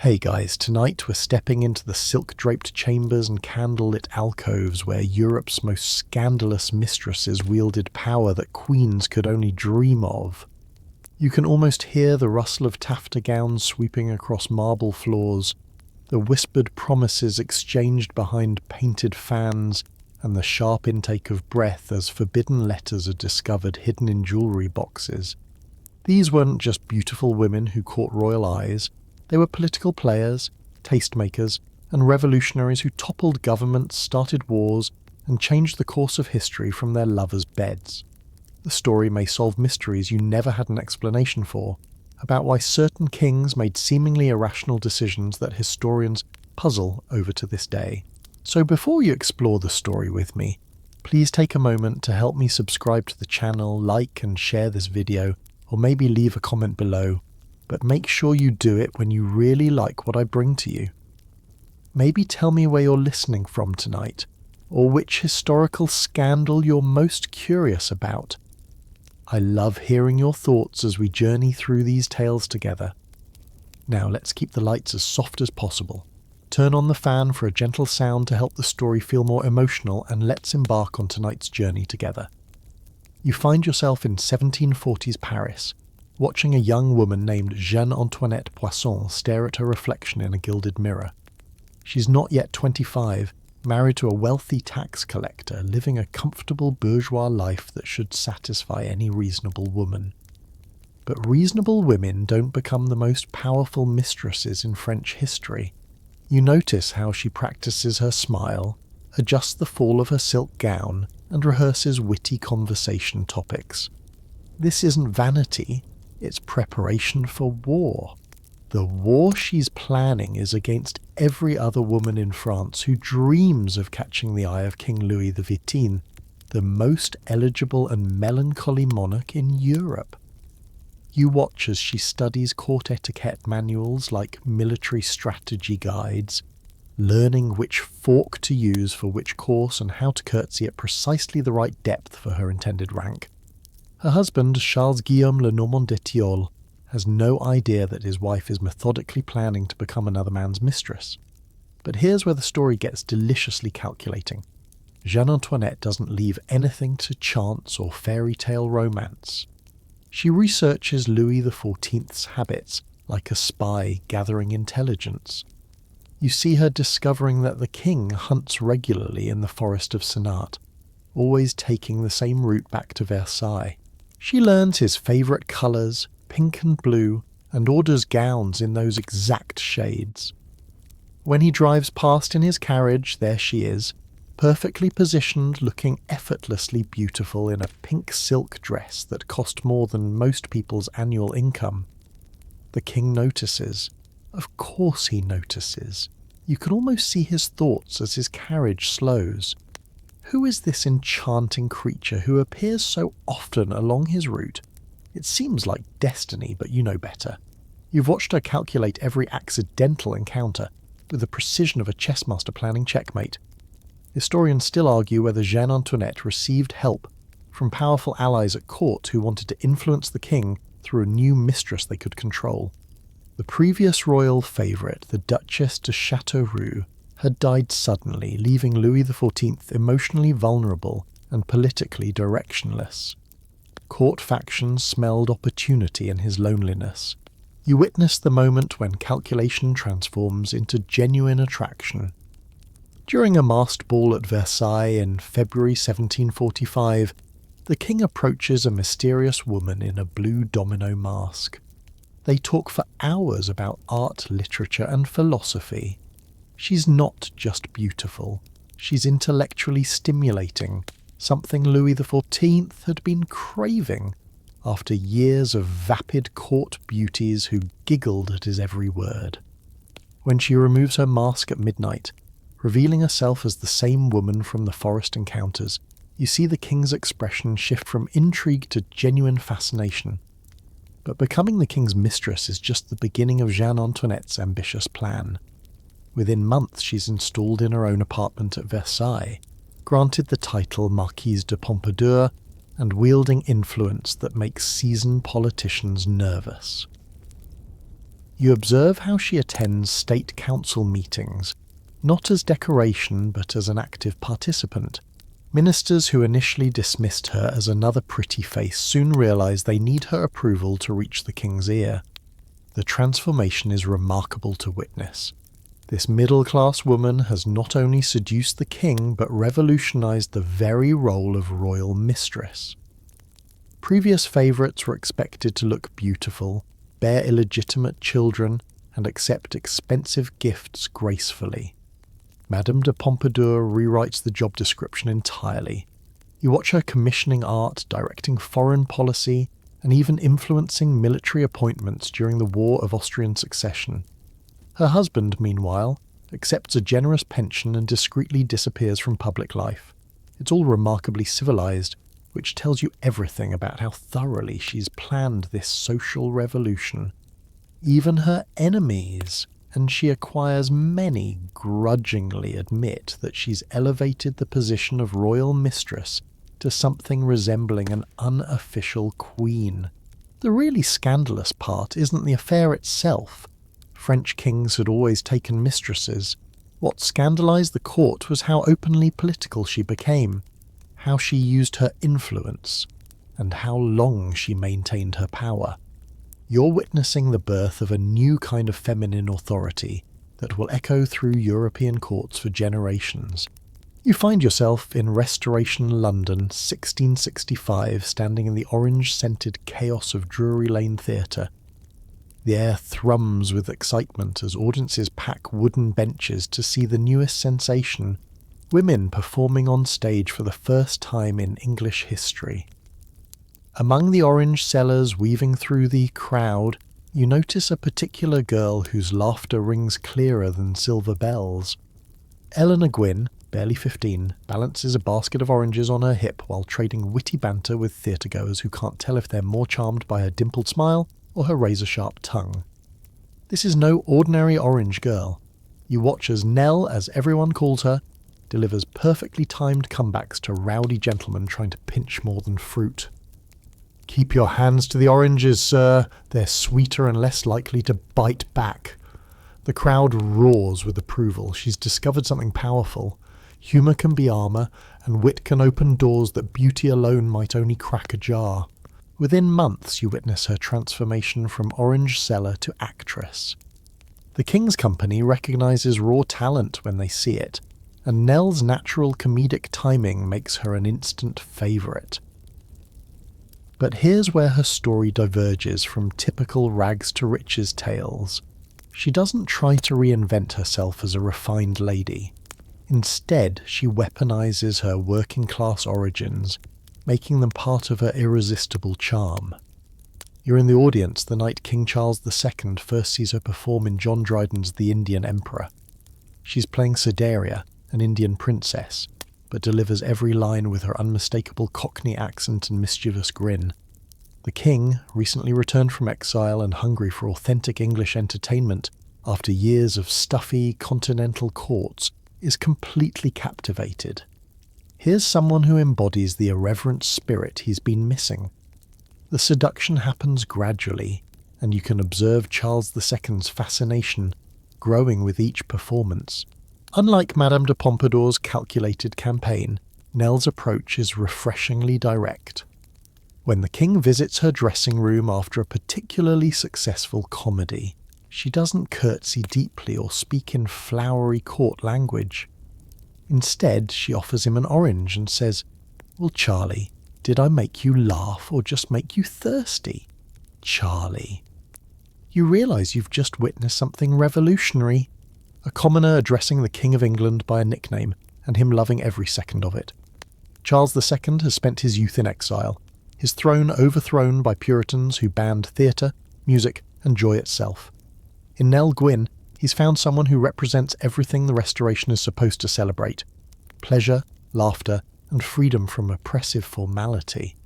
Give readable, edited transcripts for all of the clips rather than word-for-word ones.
Hey guys, tonight we're stepping into the silk-draped chambers and candlelit alcoves where Europe's most scandalous mistresses wielded power that queens could only dream of. You can almost hear the rustle of taffeta gowns sweeping across marble floors, the whispered promises exchanged behind painted fans, and the sharp intake of breath as forbidden letters are discovered hidden in jewellery boxes. These weren't just beautiful women who caught royal eyes. They were political players, tastemakers, and revolutionaries who toppled governments, started wars, and changed the course of history from their lovers' beds. The story may solve mysteries you never had an explanation for, about why certain kings made seemingly irrational decisions that historians puzzle over to this day. So before you explore the story with me, please take a moment to help me subscribe to the channel, like and share this video, or maybe leave a comment below. But make sure you do it when you really like what I bring to you. Maybe tell me where you're listening from tonight, or which historical scandal you're most curious about. I love hearing your thoughts as we journey through these tales together. Now let's keep the lights as soft as possible. Turn on the fan for a gentle sound to help the story feel more emotional, and let's embark on tonight's journey together. You find yourself in 1740s Paris, watching a young woman named Jeanne-Antoinette Poisson stare at her reflection in a gilded mirror. She's not yet 25, married to a wealthy tax collector, living a comfortable bourgeois life that should satisfy any reasonable woman. But reasonable women don't become the most powerful mistresses in French history. You notice how she practices her smile, adjusts the fall of her silk gown, and rehearses witty conversation topics. This isn't vanity, it's preparation for war. The war she's planning is against every other woman in France who dreams of catching the eye of King Louis XV, the most eligible and melancholy monarch in Europe. You watch as she studies court etiquette manuals like military strategy guides, learning which fork to use for which course and how to curtsy at precisely the right depth for her intended rank. Her husband, Charles-Guillaume Lenormand d'Etiolles, has no idea that his wife is methodically planning to become another man's mistress. But here's where the story gets deliciously calculating. Jeanne-Antoinette doesn't leave anything to chance or fairy tale romance. She researches Louis XIV's habits, like a spy gathering intelligence. You see her discovering that the king hunts regularly in the forest of Senart, always taking the same route back to Versailles. She learns his favourite colours, pink and blue, and orders gowns in those exact shades. When he drives past in his carriage, there she is, perfectly positioned, looking effortlessly beautiful in a pink silk dress that cost more than most people's annual income. The king notices. Of course he notices. You can almost see his thoughts as his carriage slows. Who is this enchanting creature who appears so often along his route? It seems like destiny, but you know better. You've watched her calculate every accidental encounter with the precision of a chess master planning checkmate. Historians still argue whether Jeanne-Antoinette received help from powerful allies at court who wanted to influence the king through a new mistress they could control. The previous royal favourite, the Duchess de Châteauroux, had died suddenly, leaving Louis XIV emotionally vulnerable and politically directionless. Court factions smelled opportunity in his loneliness. You witness the moment when calculation transforms into genuine attraction. During a masked ball at Versailles in February 1745, the king approaches a mysterious woman in a blue domino mask. They talk for hours about art, literature, and philosophy. She's not just beautiful, she's intellectually stimulating, something Louis XIV had been craving after years of vapid court beauties who giggled at his every word. When she removes her mask at midnight, revealing herself as the same woman from the forest encounters, you see the king's expression shift from intrigue to genuine fascination. But becoming the king's mistress is just the beginning of Jeanne-Antoinette's ambitious plan. Within months she's installed in her own apartment at Versailles, granted the title Marquise de Pompadour, and wielding influence that makes seasoned politicians nervous. You observe how she attends state council meetings, not as decoration but as an active participant. Ministers who initially dismissed her as another pretty face soon realise they need her approval to reach the king's ear. The transformation is remarkable to witness. This middle-class woman has not only seduced the king but revolutionised the very role of royal mistress. Previous favourites were expected to look beautiful, bear illegitimate children, and accept expensive gifts gracefully. Madame de Pompadour rewrites the job description entirely. You watch her commissioning art, directing foreign policy, and even influencing military appointments during the War of Austrian Succession. Her husband, meanwhile, accepts a generous pension and discreetly disappears from public life. It's all remarkably civilized, which tells you everything about how thoroughly she's planned this social revolution. Even her enemies, and she acquires many, grudgingly admit that she's elevated the position of royal mistress to something resembling an unofficial queen. The really scandalous part isn't the affair itself. French kings had always taken mistresses. What scandalized the court was how openly political she became, how she used her influence, and how long she maintained her power. You're witnessing the birth of a new kind of feminine authority that will echo through European courts for generations. You find yourself in Restoration London, 1665, standing in the orange-scented chaos of Drury Lane Theatre. The air thrums with excitement as audiences pack wooden benches to see the newest sensation, women performing on stage for the first time in English history. Among the orange sellers weaving through the crowd, you notice a particular girl whose laughter rings clearer than silver bells. Eleanor Gwynn, barely 15, balances a basket of oranges on her hip while trading witty banter with theatregoers who can't tell if they're more charmed by her dimpled smile or her razor-sharp tongue. This is no ordinary orange girl. You watch as Nell, as everyone calls her, delivers perfectly timed comebacks to rowdy gentlemen trying to pinch more than fruit. "Keep your hands to the oranges, sir. They're sweeter and less likely to bite back." The crowd roars with approval. She's discovered something powerful. Humour can be armour, and wit can open doors that beauty alone might only crack ajar. Within months you witness her transformation from orange seller to actress. The King's Company recognises raw talent when they see it, and Nell's natural comedic timing makes her an instant favourite. But here's where her story diverges from typical rags-to-riches tales. She doesn't try to reinvent herself as a refined lady. Instead, she weaponizes her working-class origins, making them part of her irresistible charm. You're in the audience the night King Charles II first sees her perform in John Dryden's The Indian Emperor. She's playing Cytherea, an Indian princess, but delivers every line with her unmistakable Cockney accent and mischievous grin. The king, recently returned from exile and hungry for authentic English entertainment after years of stuffy continental courts, is completely captivated. Here's someone who embodies the irreverent spirit he's been missing. The seduction happens gradually, and you can observe Charles II's fascination growing with each performance. Unlike Madame de Pompadour's calculated campaign, Nell's approach is refreshingly direct. When the king visits her dressing room after a particularly successful comedy, she doesn't curtsy deeply or speak in flowery court language. Instead, she offers him an orange and says, "Well, Charlie, did I make you laugh or just make you thirsty? Charlie." You realise you've just witnessed something revolutionary. A commoner addressing the King of England by a nickname, and him loving every second of it. Charles II has spent his youth in exile, his throne overthrown by Puritans who banned theatre, music, and joy itself. In Nell Gwynn, he's found someone who represents everything the Restoration is supposed to celebrate: pleasure, laughter, and freedom from oppressive formality.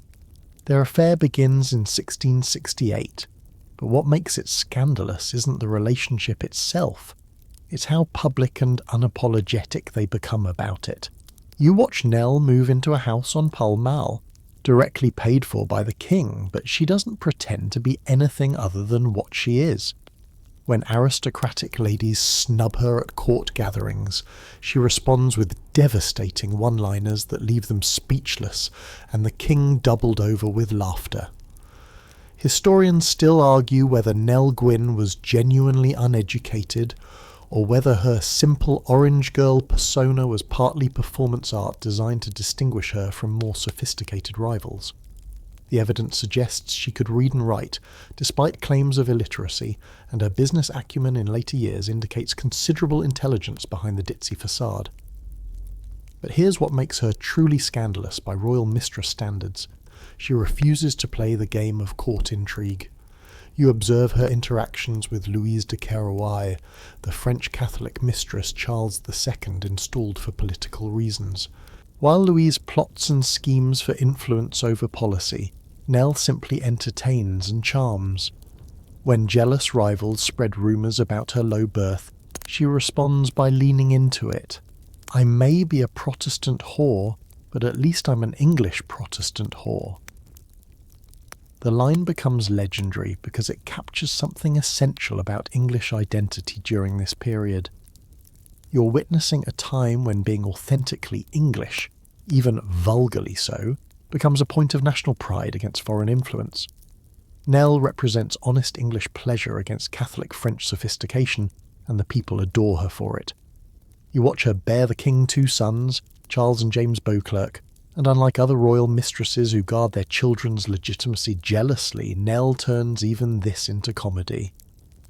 Their affair begins in 1668, but what makes it scandalous isn't the relationship itself. It's how public and unapologetic they become about it. You watch Nell move into a house on Pall Mall, directly paid for by the king, but she doesn't pretend to be anything other than what she is. When aristocratic ladies snub her at court gatherings, she responds with devastating one-liners that leave them speechless and the king doubled over with laughter. Historians still argue whether Nell Gwyn was genuinely uneducated or whether her simple orange girl persona was partly performance art designed to distinguish her from more sophisticated rivals. The evidence suggests she could read and write, despite claims of illiteracy, and her business acumen in later years indicates considerable intelligence behind the ditzy facade. But here's what makes her truly scandalous by royal mistress standards. She refuses to play the game of court intrigue. You observe her interactions with Louise de Querouaille, the French Catholic mistress Charles II installed for political reasons. While Louise plots and schemes for influence over policy, Nell simply entertains and charms. When jealous rivals spread rumours about her low birth, she responds by leaning into it. I may be a Protestant whore, but at least I'm an English Protestant whore. The line becomes legendary because it captures something essential about English identity during this period. You're witnessing a time when being authentically English, even vulgarly so, becomes a point of national pride against foreign influence. Nell represents honest English pleasure against Catholic French sophistication, and the people adore her for it. You watch her bear the king 2 sons, Charles and James Beauclerk, and unlike other royal mistresses who guard their children's legitimacy jealously, Nell turns even this into comedy.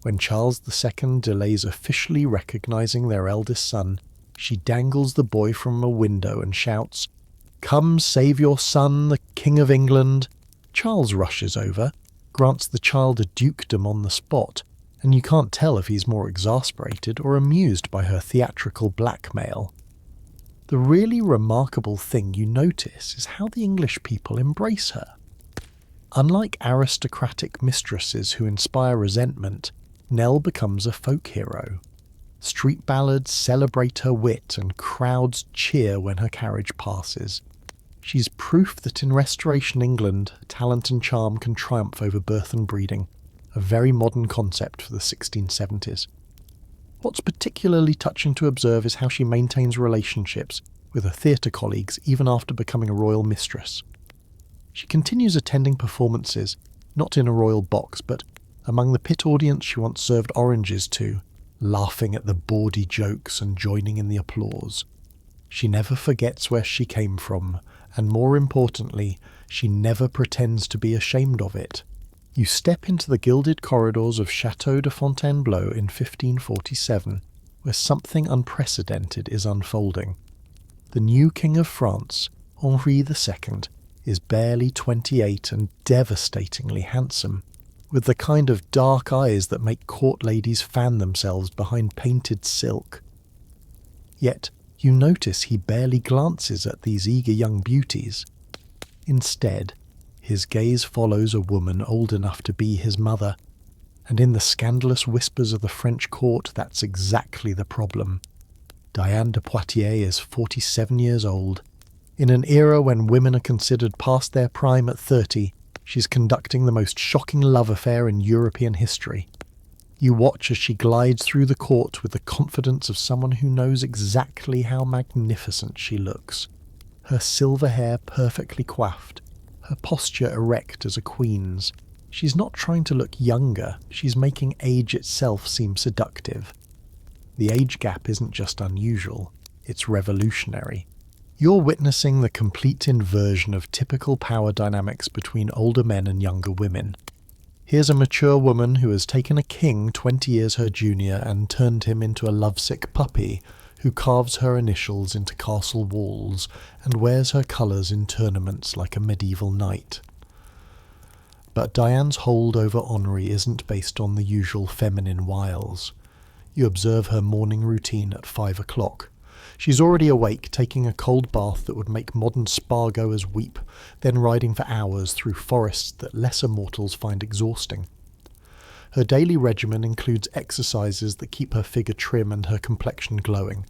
When Charles II delays officially recognising their eldest son, she dangles the boy from a window and shouts, "Come save your son, the King of England." Charles rushes over, grants the child a dukedom on the spot, and you can't tell if he's more exasperated or amused by her theatrical blackmail. The really remarkable thing you notice is how the English people embrace her. Unlike aristocratic mistresses who inspire resentment, Nell becomes a folk hero. Street ballads celebrate her wit and crowds cheer when her carriage passes. She's proof that in Restoration England, talent and charm can triumph over birth and breeding, a very modern concept for the 1670s. What's particularly touching to observe is how she maintains relationships with her theatre colleagues even after becoming a royal mistress. She continues attending performances, not in a royal box, but among the pit audience she once served oranges to, laughing at the bawdy jokes and joining in the applause. She never forgets where she came from, and more importantly, she never pretends to be ashamed of it. You step into the gilded corridors of Château de Fontainebleau in 1547, where something unprecedented is unfolding. The new King of France, Henri II, is barely 28 and devastatingly handsome, with the kind of dark eyes that make court ladies fan themselves behind painted silk. Yet, you notice he barely glances at these eager young beauties. Instead, his gaze follows a woman old enough to be his mother, and in the scandalous whispers of the French court, that's exactly the problem. Diane de Poitiers is 47 years old. In an era when women are considered past their prime at 30, she's conducting the most shocking love affair in European history. You watch as she glides through the court with the confidence of someone who knows exactly how magnificent she looks. Her silver hair perfectly coiffed, her posture erect as a queen's. She's not trying to look younger, she's making age itself seem seductive. The age gap isn't just unusual, it's revolutionary. You're witnessing the complete inversion of typical power dynamics between older men and younger women. Here's a mature woman who has taken a king 20 years her junior and turned him into a lovesick puppy, who carves her initials into castle walls and wears her colours in tournaments like a medieval knight. But Diane's hold over Henri isn't based on the usual feminine wiles. You observe her morning routine at 5 o'clock. She's already awake, taking a cold bath that would make modern spa-goers weep, then riding for hours through forests that lesser mortals find exhausting. Her daily regimen includes exercises that keep her figure trim and her complexion glowing.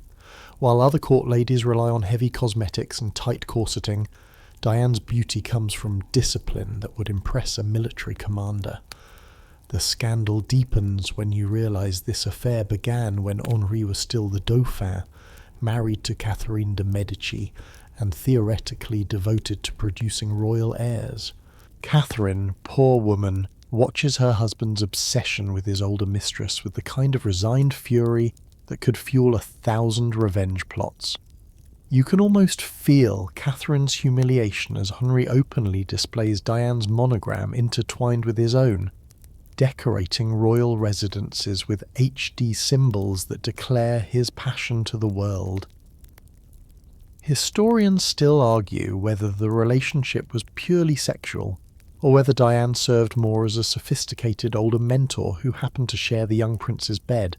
While other court ladies rely on heavy cosmetics and tight corseting, Diane's beauty comes from discipline that would impress a military commander. The scandal deepens when you realise this affair began when Henri was still the Dauphin, married to Catherine de' Medici, and theoretically devoted to producing royal heirs. Catherine, poor woman, watches her husband's obsession with his older mistress with the kind of resigned fury that could fuel 1,000 revenge plots. You can almost feel Catherine's humiliation as Henri openly displays Diane's monogram intertwined with his own, decorating royal residences with HD symbols that declare his passion to the world. Historians still argue whether the relationship was purely sexual, or whether Diane served more as a sophisticated older mentor who happened to share the young prince's bed.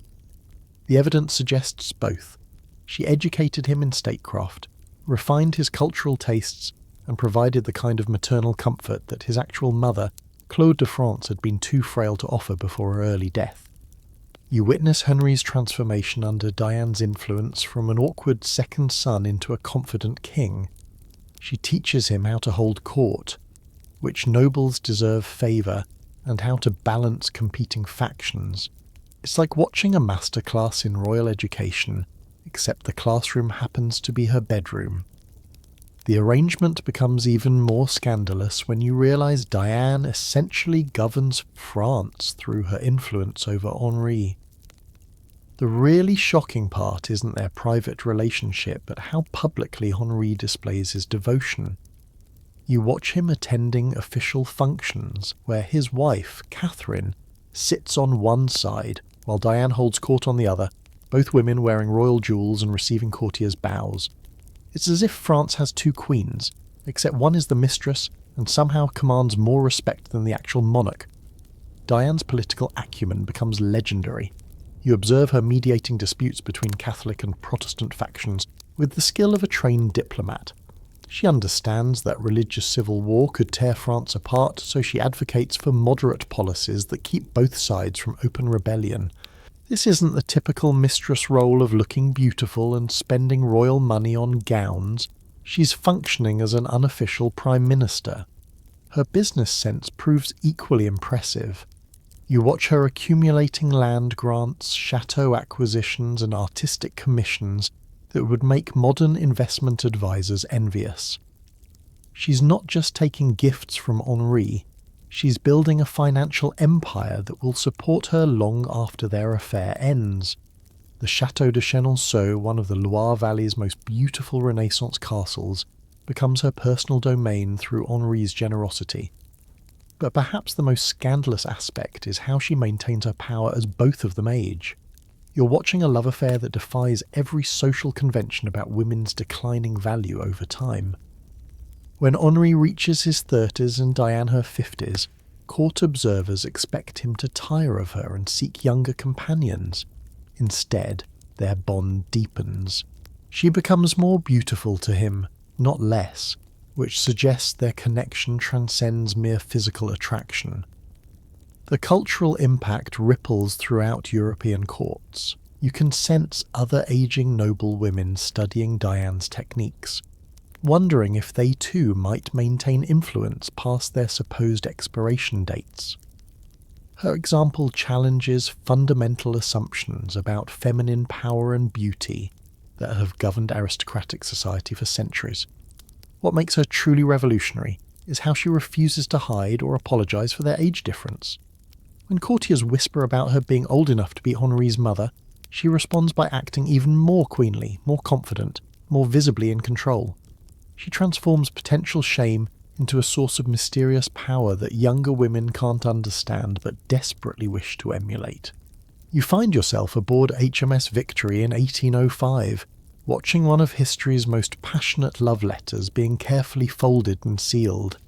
The evidence suggests both. She educated him in statecraft, refined his cultural tastes, and provided the kind of maternal comfort that his actual mother, Claude de France, had been too frail to offer before her early death. You witness Henri's transformation under Diane's influence from an awkward second son into a confident king. She teaches him how to hold court, which nobles deserve favour, and how to balance competing factions. It's like watching a masterclass in royal education, except the classroom happens to be her bedroom. The arrangement becomes even more scandalous when you realise Diane essentially governs France through her influence over Henri. The really shocking part isn't their private relationship, but how publicly Henri displays his devotion. You watch him attending official functions where his wife, Catherine, sits on one side while Diane holds court on the other, both women wearing royal jewels and receiving courtiers' bows. It's as if France has two queens, except one is the mistress and somehow commands more respect than the actual monarch. Diane's political acumen becomes legendary. You observe her mediating disputes between Catholic and Protestant factions with the skill of a trained diplomat. She understands that religious civil war could tear France apart, so she advocates for moderate policies that keep both sides from open rebellion. This isn't the typical mistress role of looking beautiful and spending royal money on gowns. She's functioning as an unofficial prime minister. Her business sense proves equally impressive. You watch her accumulating land grants, chateau acquisitions, and artistic commissions that would make modern investment advisors envious. She's not just taking gifts from Henri, she's building a financial empire that will support her long after their affair ends. The Château de Chenonceau, one of the Loire Valley's most beautiful Renaissance castles, becomes her personal domain through Henri's generosity. But perhaps the most scandalous aspect is how she maintains her power as both of them age. You're watching a love affair that defies every social convention about women's declining value over time. When Henri reaches his 30s and Diane her 50s, court observers expect him to tire of her and seek younger companions. Instead, their bond deepens. She becomes more beautiful to him, not less, which suggests their connection transcends mere physical attraction. The cultural impact ripples throughout European courts. You can sense other aging noble women studying Diane's techniques, wondering if they too might maintain influence past their supposed expiration dates. Her example challenges fundamental assumptions about feminine power and beauty that have governed aristocratic society for centuries. What makes her truly revolutionary is how she refuses to hide or apologise for their age difference. When courtiers whisper about her being old enough to be Henri's mother, she responds by acting even more queenly, more confident, more visibly in control. She transforms potential shame into a source of mysterious power that younger women can't understand but desperately wish to emulate. You find yourself aboard HMS Victory in 1805, watching one of history's most passionate love letters being carefully folded and sealed.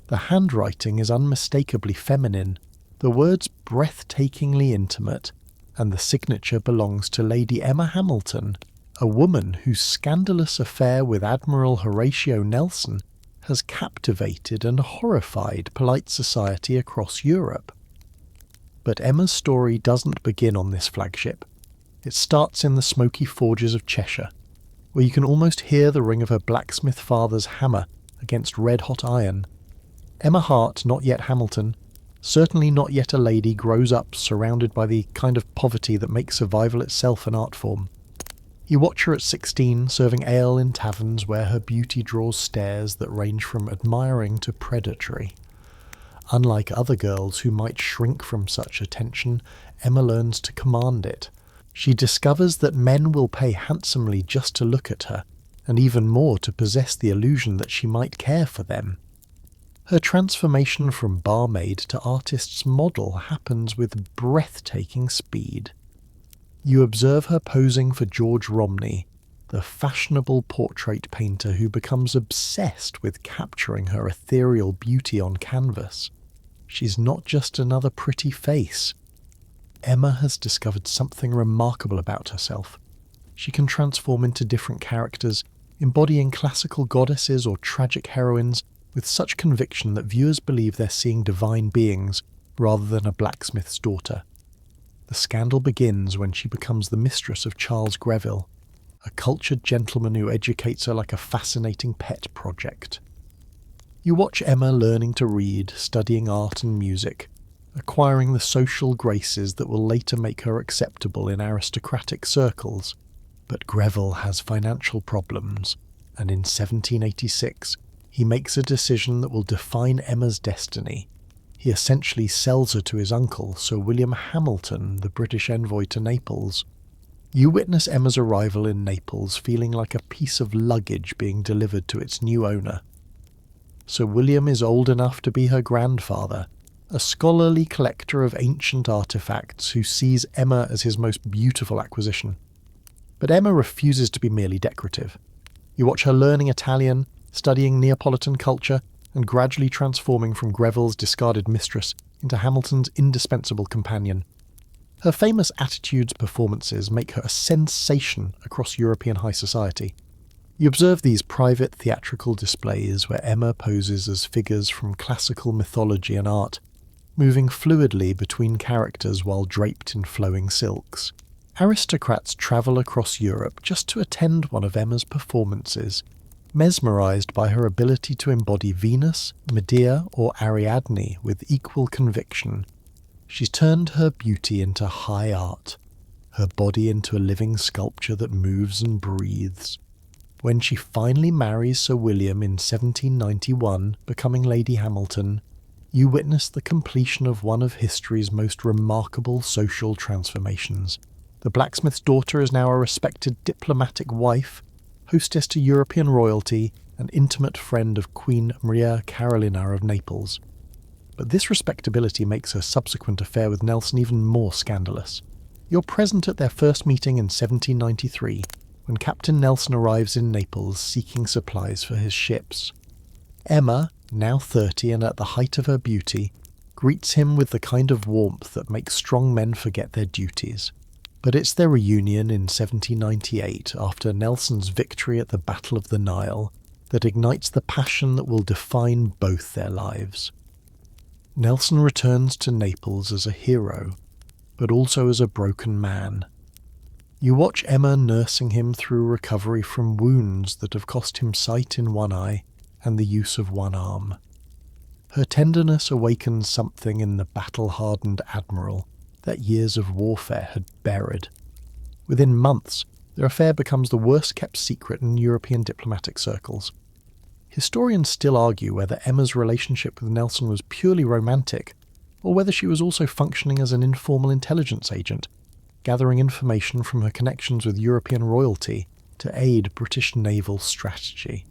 The handwriting is unmistakably feminine, the words breathtakingly intimate, and the signature belongs to Lady Emma Hamilton, a woman whose scandalous affair with Admiral Horatio Nelson has captivated and horrified polite society across Europe. But Emma's story doesn't begin on this flagship. It starts in the smoky forges of Cheshire, where you can almost hear the ring of her blacksmith father's hammer against red-hot iron. Emma Hart, not yet Hamilton, Certainly not yet a lady grows up surrounded by the kind of poverty that makes survival itself an art form. You watch her at 16 serving ale in taverns where her beauty draws stares that range from admiring to predatory. Unlike other girls who might shrink from such attention, Emma learns to command it. She discovers that men will pay handsomely just to look at her, and even more to possess the illusion that she might care for them. Her transformation from barmaid to artist's model happens with breathtaking speed. You observe her posing for George Romney, the fashionable portrait painter who becomes obsessed with capturing her ethereal beauty on canvas. She's not just another pretty face. Emma has discovered something remarkable about herself. She can transform into different characters, embodying classical goddesses or tragic heroines with such conviction that viewers believe they're seeing divine beings rather than a blacksmith's daughter. The scandal begins when she becomes the mistress of Charles Greville, a cultured gentleman who educates her like a fascinating pet project. You watch Emma learning to read, studying art and music, acquiring the social graces that will later make her acceptable in aristocratic circles. But Greville has financial problems, and in 1786 he makes a decision that will define Emma's destiny. He essentially sells her to his uncle, Sir William Hamilton, the British envoy to Naples. You witness Emma's arrival in Naples feeling like a piece of luggage being delivered to its new owner. Sir William is old enough to be her grandfather, a scholarly collector of ancient artifacts who sees Emma as his most beautiful acquisition. But Emma refuses to be merely decorative. You watch her learning Italian, studying Neapolitan culture, and gradually transforming from Greville's discarded mistress into Hamilton's indispensable companion. Her famous attitudes performances make her a sensation across European high society. You observe these private theatrical displays where Emma poses as figures from classical mythology and art, moving fluidly between characters while draped in flowing silks. Aristocrats travel across Europe just to attend one of Emma's performances, mesmerized by her ability to embody Venus, Medea, or Ariadne with equal conviction. She's turned her beauty into high art, her body into a living sculpture that moves and breathes. When she finally marries Sir William in 1791, becoming Lady Hamilton, you witness the completion of one of history's most remarkable social transformations. The blacksmith's daughter is now a respected diplomatic wife, hostess to European royalty, and intimate friend of Queen Maria Carolina of Naples. But this respectability makes her subsequent affair with Nelson even more scandalous. You're present at their first meeting in 1793, when Captain Nelson arrives in Naples seeking supplies for his ships. Emma, now 30 and at the height of her beauty, greets him with the kind of warmth that makes strong men forget their duties. But it's their reunion in 1798, after Nelson's victory at the Battle of the Nile, that ignites the passion that will define both their lives. Nelson returns to Naples as a hero, but also as a broken man. You watch Emma nursing him through recovery from wounds that have cost him sight in one eye and the use of one arm. Her tenderness awakens something in the battle-hardened admiral that years of warfare had buried. Within months, their affair becomes the worst-kept secret in European diplomatic circles. Historians still argue whether Emma's relationship with Nelson was purely romantic, or whether she was also functioning as an informal intelligence agent, gathering information from her connections with European royalty to aid British naval strategy.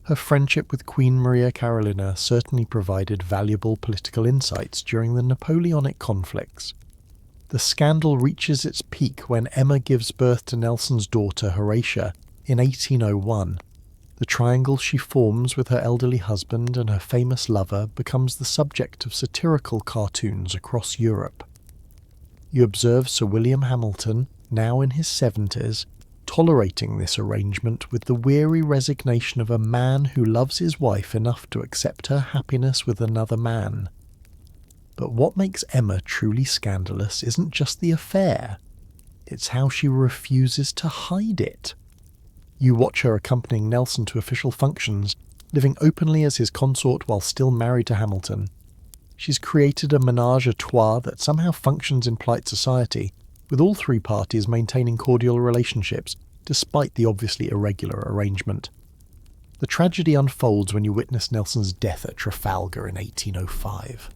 Her friendship with Queen Maria Carolina certainly provided valuable political insights during the Napoleonic conflicts. The scandal reaches its peak when Emma gives birth to Nelson's daughter Horatia in 1801. The triangle she forms with her elderly husband and her famous lover becomes the subject of satirical cartoons across Europe. You observe Sir William Hamilton, now in his 70s, tolerating this arrangement with the weary resignation of a man who loves his wife enough to accept her happiness with another man. But what makes Emma truly scandalous isn't just the affair, it's how she refuses to hide it. You watch her accompanying Nelson to official functions, living openly as his consort while still married to Hamilton. She's created a ménage à trois that somehow functions in polite society, with all three parties maintaining cordial relationships, despite the obviously irregular arrangement. The tragedy unfolds when you witness Nelson's death at Trafalgar in 1805.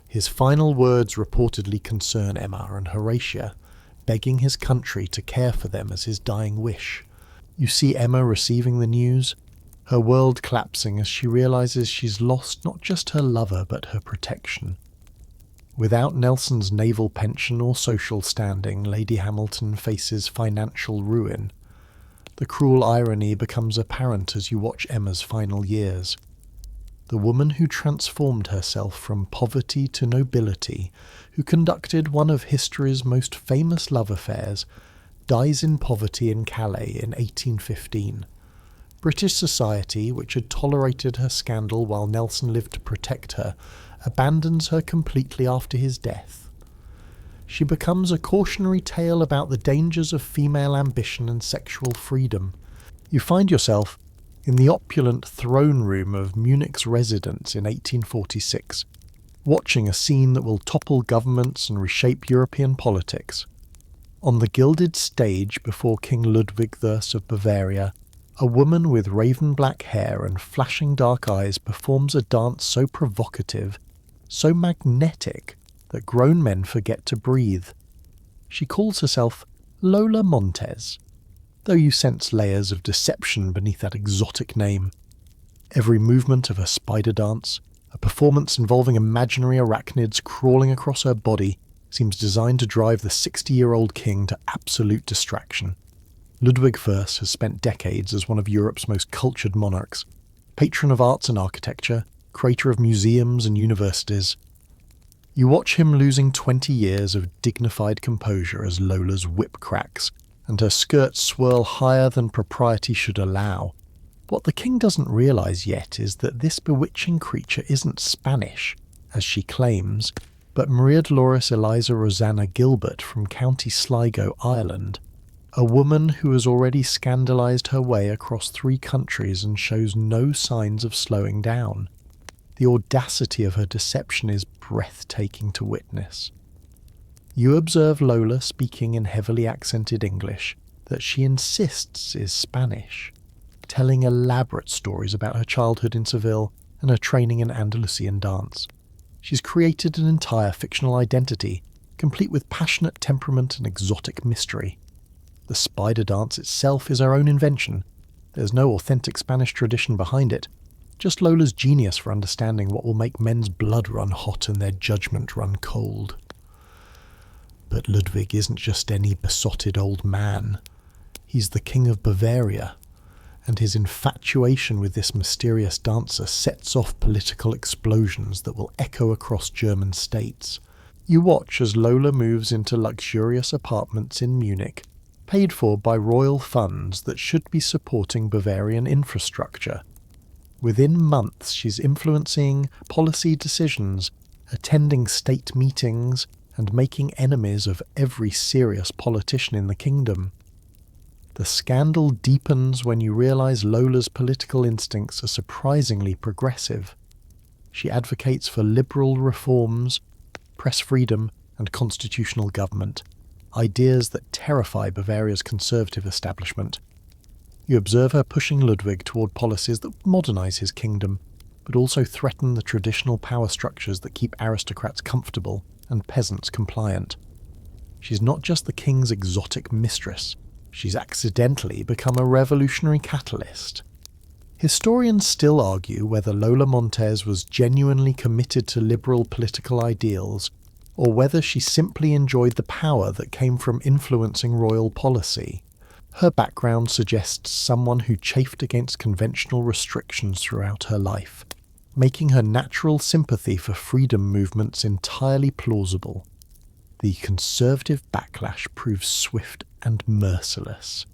His final words reportedly concern Emma and Horatia, begging his country to care for them as his dying wish. You see Emma receiving the news, her world collapsing as she realises she's lost not just her lover but her protection. Without Nelson's naval pension or social standing, Lady Hamilton faces financial ruin. The cruel irony becomes apparent as you watch Emma's final years. The woman who transformed herself from poverty to nobility, who conducted one of history's most famous love affairs, dies in poverty in Calais in 1815. British society, which had tolerated her scandal while Nelson lived to protect her, abandons her completely after his death. She becomes a cautionary tale about the dangers of female ambition and sexual freedom. You find yourself in the opulent throne room of Munich's residence in 1846, watching a scene that will topple governments and reshape European politics. On the gilded stage before King Ludwig I of Bavaria, a woman with raven black hair and flashing dark eyes performs a dance so provocative, so magnetic, that grown men forget to breathe. She calls herself Lola Montez, though you sense layers of deception beneath that exotic name. Every movement of her spider dance, a performance involving imaginary arachnids crawling across her body, seems designed to drive the 60-year-old king to absolute distraction. Ludwig I has spent decades as one of Europe's most cultured monarchs, patron of arts and architecture, creator of museums and universities. You watch him losing 20 years of dignified composure as Lola's whip cracks, and her skirts swirl higher than propriety should allow. What the king doesn't realise yet is that this bewitching creature isn't Spanish, as she claims, but Maria Dolores Eliza Rosanna Gilbert from County Sligo, Ireland, a woman who has already scandalised her way across 3 countries and shows no signs of slowing down. The audacity of her deception is breathtaking to witness. You observe Lola speaking in heavily accented English that she insists is Spanish, telling elaborate stories about her childhood in Seville and her training in Andalusian dance. She's created an entire fictional identity, complete with passionate temperament and exotic mystery. The spider dance itself is her own invention. There's no authentic Spanish tradition behind it, just Lola's genius for understanding what will make men's blood run hot and their judgment run cold. But Ludwig isn't just any besotted old man. He's the king of Bavaria, and his infatuation with this mysterious dancer sets off political explosions that will echo across German states. You watch as Lola moves into luxurious apartments in Munich, paid for by royal funds that should be supporting Bavarian infrastructure. Within months, she's influencing policy decisions, attending state meetings, and making enemies of every serious politician in the kingdom. The scandal deepens when you realise Lola's political instincts are surprisingly progressive. She advocates for liberal reforms, press freedom, and constitutional government, ideas that terrify Bavaria's conservative establishment. You observe her pushing Ludwig toward policies that modernise his kingdom, but also threaten the traditional power structures that keep aristocrats comfortable and peasants compliant. She's not just the king's exotic mistress, she's accidentally become a revolutionary catalyst. Historians still argue whether Lola Montez was genuinely committed to liberal political ideals, or whether she simply enjoyed the power that came from influencing royal policy. Her background suggests someone who chafed against conventional restrictions throughout her life, making her natural sympathy for freedom movements entirely plausible. The conservative backlash proves swift and merciless.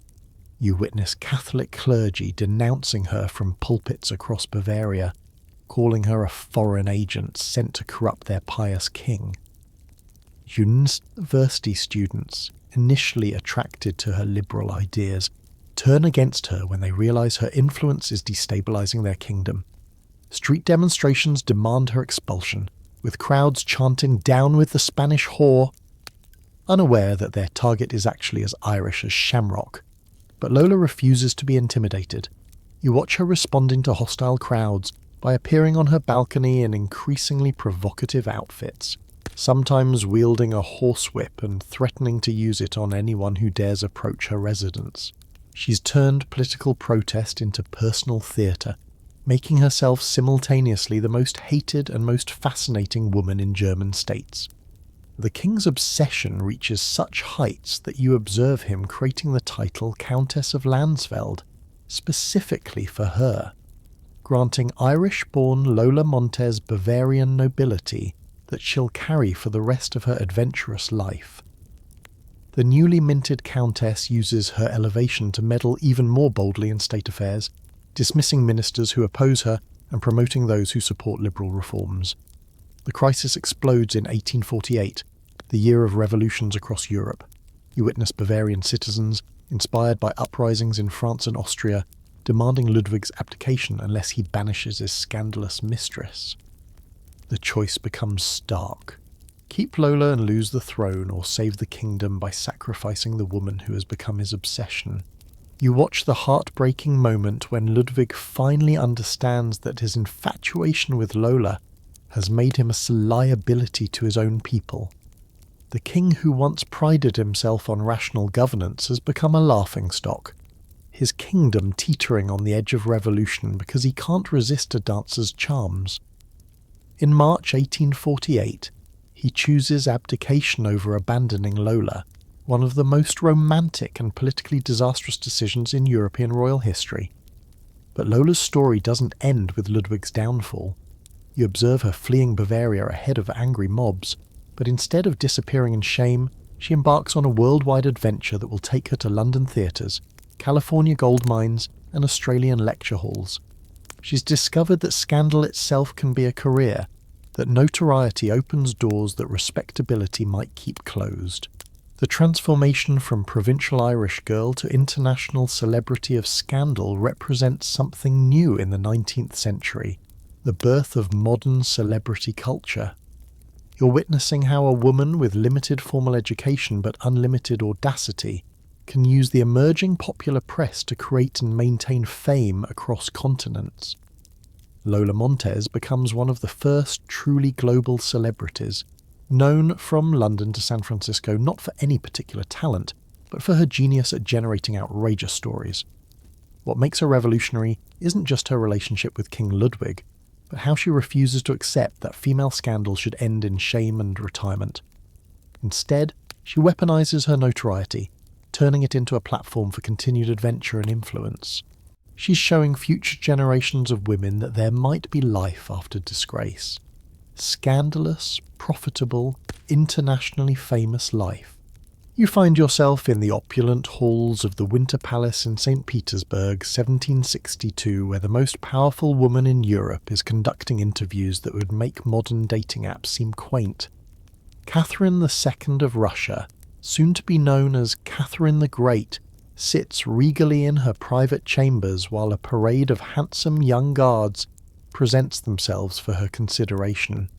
You witness Catholic clergy denouncing her from pulpits across Bavaria, calling her a foreign agent sent to corrupt their pious king. University students, initially attracted to her liberal ideas, turn against her when they realise her influence is destabilising their kingdom. Street demonstrations demand her expulsion, with crowds chanting "Down with the Spanish whore," unaware that their target is actually as Irish as Shamrock. But Lola refuses to be intimidated. You watch her responding to hostile crowds by appearing on her balcony in increasingly provocative outfits, sometimes wielding a horsewhip and threatening to use it on anyone who dares approach her residence. She's turned political protest into personal theatre, making herself simultaneously the most hated and most fascinating woman in German states. The king's obsession reaches such heights that you observe him creating the title Countess of Landsfeld, specifically for her, granting Irish-born Lola Montez Bavarian nobility that she'll carry for the rest of her adventurous life. The newly minted countess uses her elevation to meddle even more boldly in state affairs, dismissing ministers who oppose her and promoting those who support liberal reforms. The crisis explodes in 1848, the year of revolutions across Europe. You witness Bavarian citizens, inspired by uprisings in France and Austria, demanding Ludwig's abdication unless he banishes his scandalous mistress. The choice becomes stark. Keep Lola and lose the throne, or save the kingdom by sacrificing the woman who has become his obsession. You watch the heartbreaking moment when Ludwig finally understands that his infatuation with Lola has made him a liability to his own people. The king who once prided himself on rational governance has become a laughingstock, his kingdom teetering on the edge of revolution because he can't resist a dancer's charms. In March 1848, he chooses abdication over abandoning Lola, one of the most romantic and politically disastrous decisions in European royal history. But Lola's story doesn't end with Ludwig's downfall. You observe her fleeing Bavaria ahead of angry mobs, but instead of disappearing in shame, she embarks on a worldwide adventure that will take her to London theatres, California gold mines, and Australian lecture halls. She's discovered that scandal itself can be a career, that notoriety opens doors that respectability might keep closed. The transformation from provincial Irish girl to international celebrity of scandal represents something new in the 19th century, the birth of modern celebrity culture. You're witnessing how a woman with limited formal education but unlimited audacity can use the emerging popular press to create and maintain fame across continents. Lola Montez becomes one of the first truly global celebrities, known from London to San Francisco not for any particular talent, but for her genius at generating outrageous stories. What makes her revolutionary isn't just her relationship with King Ludwig, but how she refuses to accept that female scandal should end in shame and retirement. Instead, she weaponizes her notoriety, turning it into a platform for continued adventure and influence. She's showing future generations of women that there might be life after disgrace. Scandalous, profitable, internationally famous life. You find yourself in the opulent halls of the Winter Palace in St. Petersburg, 1762, where the most powerful woman in Europe is conducting interviews that would make modern dating apps seem quaint. Catherine II of Russia, soon to be known as Catherine the Great, sits regally in her private chambers while a parade of handsome young guards presents themselves for her consideration.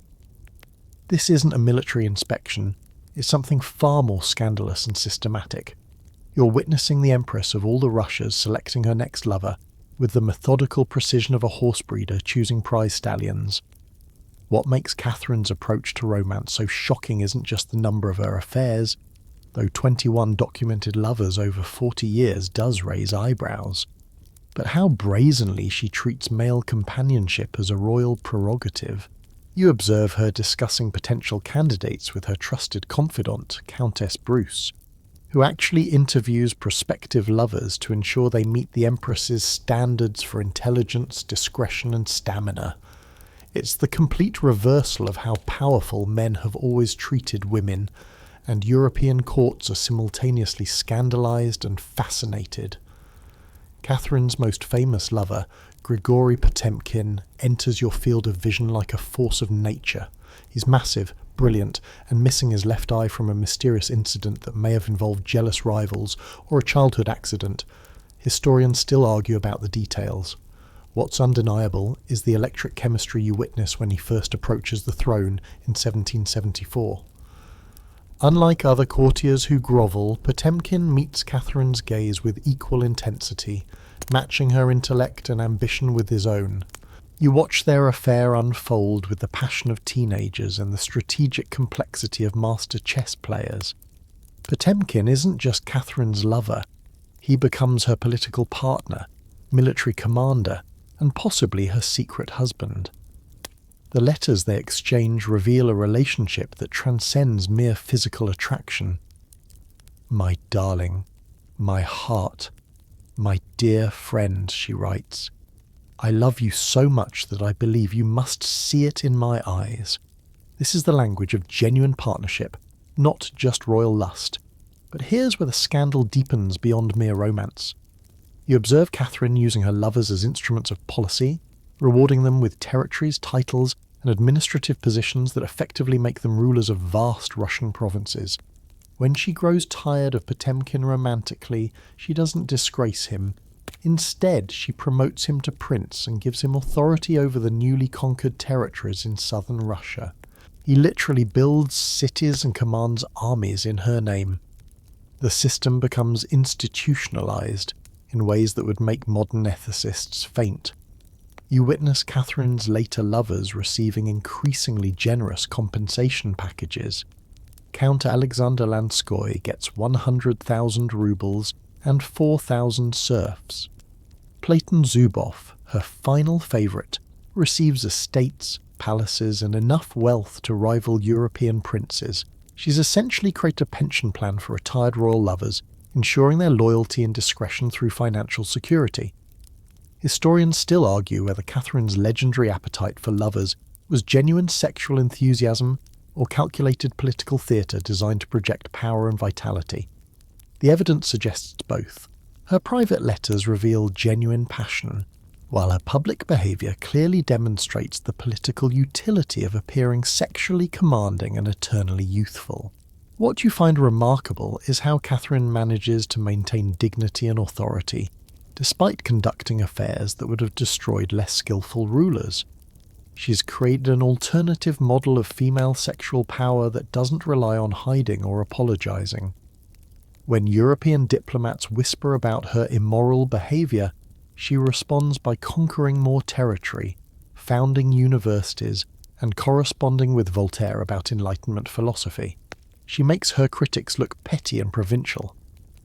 This isn't a military inspection. It's something far more scandalous and systematic. You're witnessing the Empress of all the Russias selecting her next lover, with the methodical precision of a horse breeder choosing prize stallions. What makes Catherine's approach to romance so shocking isn't just the number of her affairs, though 21 documented lovers over 40 years does raise eyebrows, but how brazenly she treats male companionship as a royal prerogative. You observe her discussing potential candidates with her trusted confidant, Countess Bruce, who actually interviews prospective lovers to ensure they meet the Empress's standards for intelligence, discretion, and stamina. It's the complete reversal of how powerful men have always treated women, and European courts are simultaneously scandalized and fascinated. Catherine's most famous lover, Grigory Potemkin, enters your field of vision like a force of nature. He's massive, brilliant, and missing his left eye from a mysterious incident that may have involved jealous rivals or a childhood accident. Historians still argue about the details. What's undeniable is the electric chemistry you witness when he first approaches the throne in 1774. Unlike other courtiers who grovel, Potemkin meets Catherine's gaze with equal intensity, matching her intellect and ambition with his own. You watch their affair unfold with the passion of teenagers and the strategic complexity of master chess players. Potemkin isn't just Catherine's lover, he becomes her political partner, military commander, and possibly her secret husband. The letters they exchange reveal a relationship that transcends mere physical attraction. "My darling, my heart, my dear friend," she writes, "I love you so much that I believe you must see it in my eyes." This is the language of genuine partnership, not just royal lust. But here's where the scandal deepens beyond mere romance. You observe Catherine using her lovers as instruments of policy, rewarding them with territories, titles, and administrative positions that effectively make them rulers of vast Russian provinces. When she grows tired of Potemkin romantically, she doesn't disgrace him. Instead, she promotes him to prince and gives him authority over the newly conquered territories in southern Russia. He literally builds cities and commands armies in her name. The system becomes institutionalized in ways that would make modern ethicists faint. You witness Catherine's later lovers receiving increasingly generous compensation packages. Count Alexander Lanskoy gets 100,000 rubles and 4,000 serfs. Platon Zubov, her final favourite, receives estates, palaces, and enough wealth to rival European princes. She's essentially created a pension plan for retired royal lovers, ensuring their loyalty and discretion through financial security. Historians still argue whether Catherine's legendary appetite for lovers was genuine sexual enthusiasm or calculated political theatre designed to project power and vitality. The evidence suggests both. Her private letters reveal genuine passion, while her public behaviour clearly demonstrates the political utility of appearing sexually commanding and eternally youthful. What you find remarkable is how Catherine manages to maintain dignity and authority, despite conducting affairs that would have destroyed less skillful rulers. She's created an alternative model of female sexual power that doesn't rely on hiding or apologising. When European diplomats whisper about her immoral behaviour, she responds by conquering more territory, founding universities, and corresponding with Voltaire about Enlightenment philosophy. She makes her critics look petty and provincial.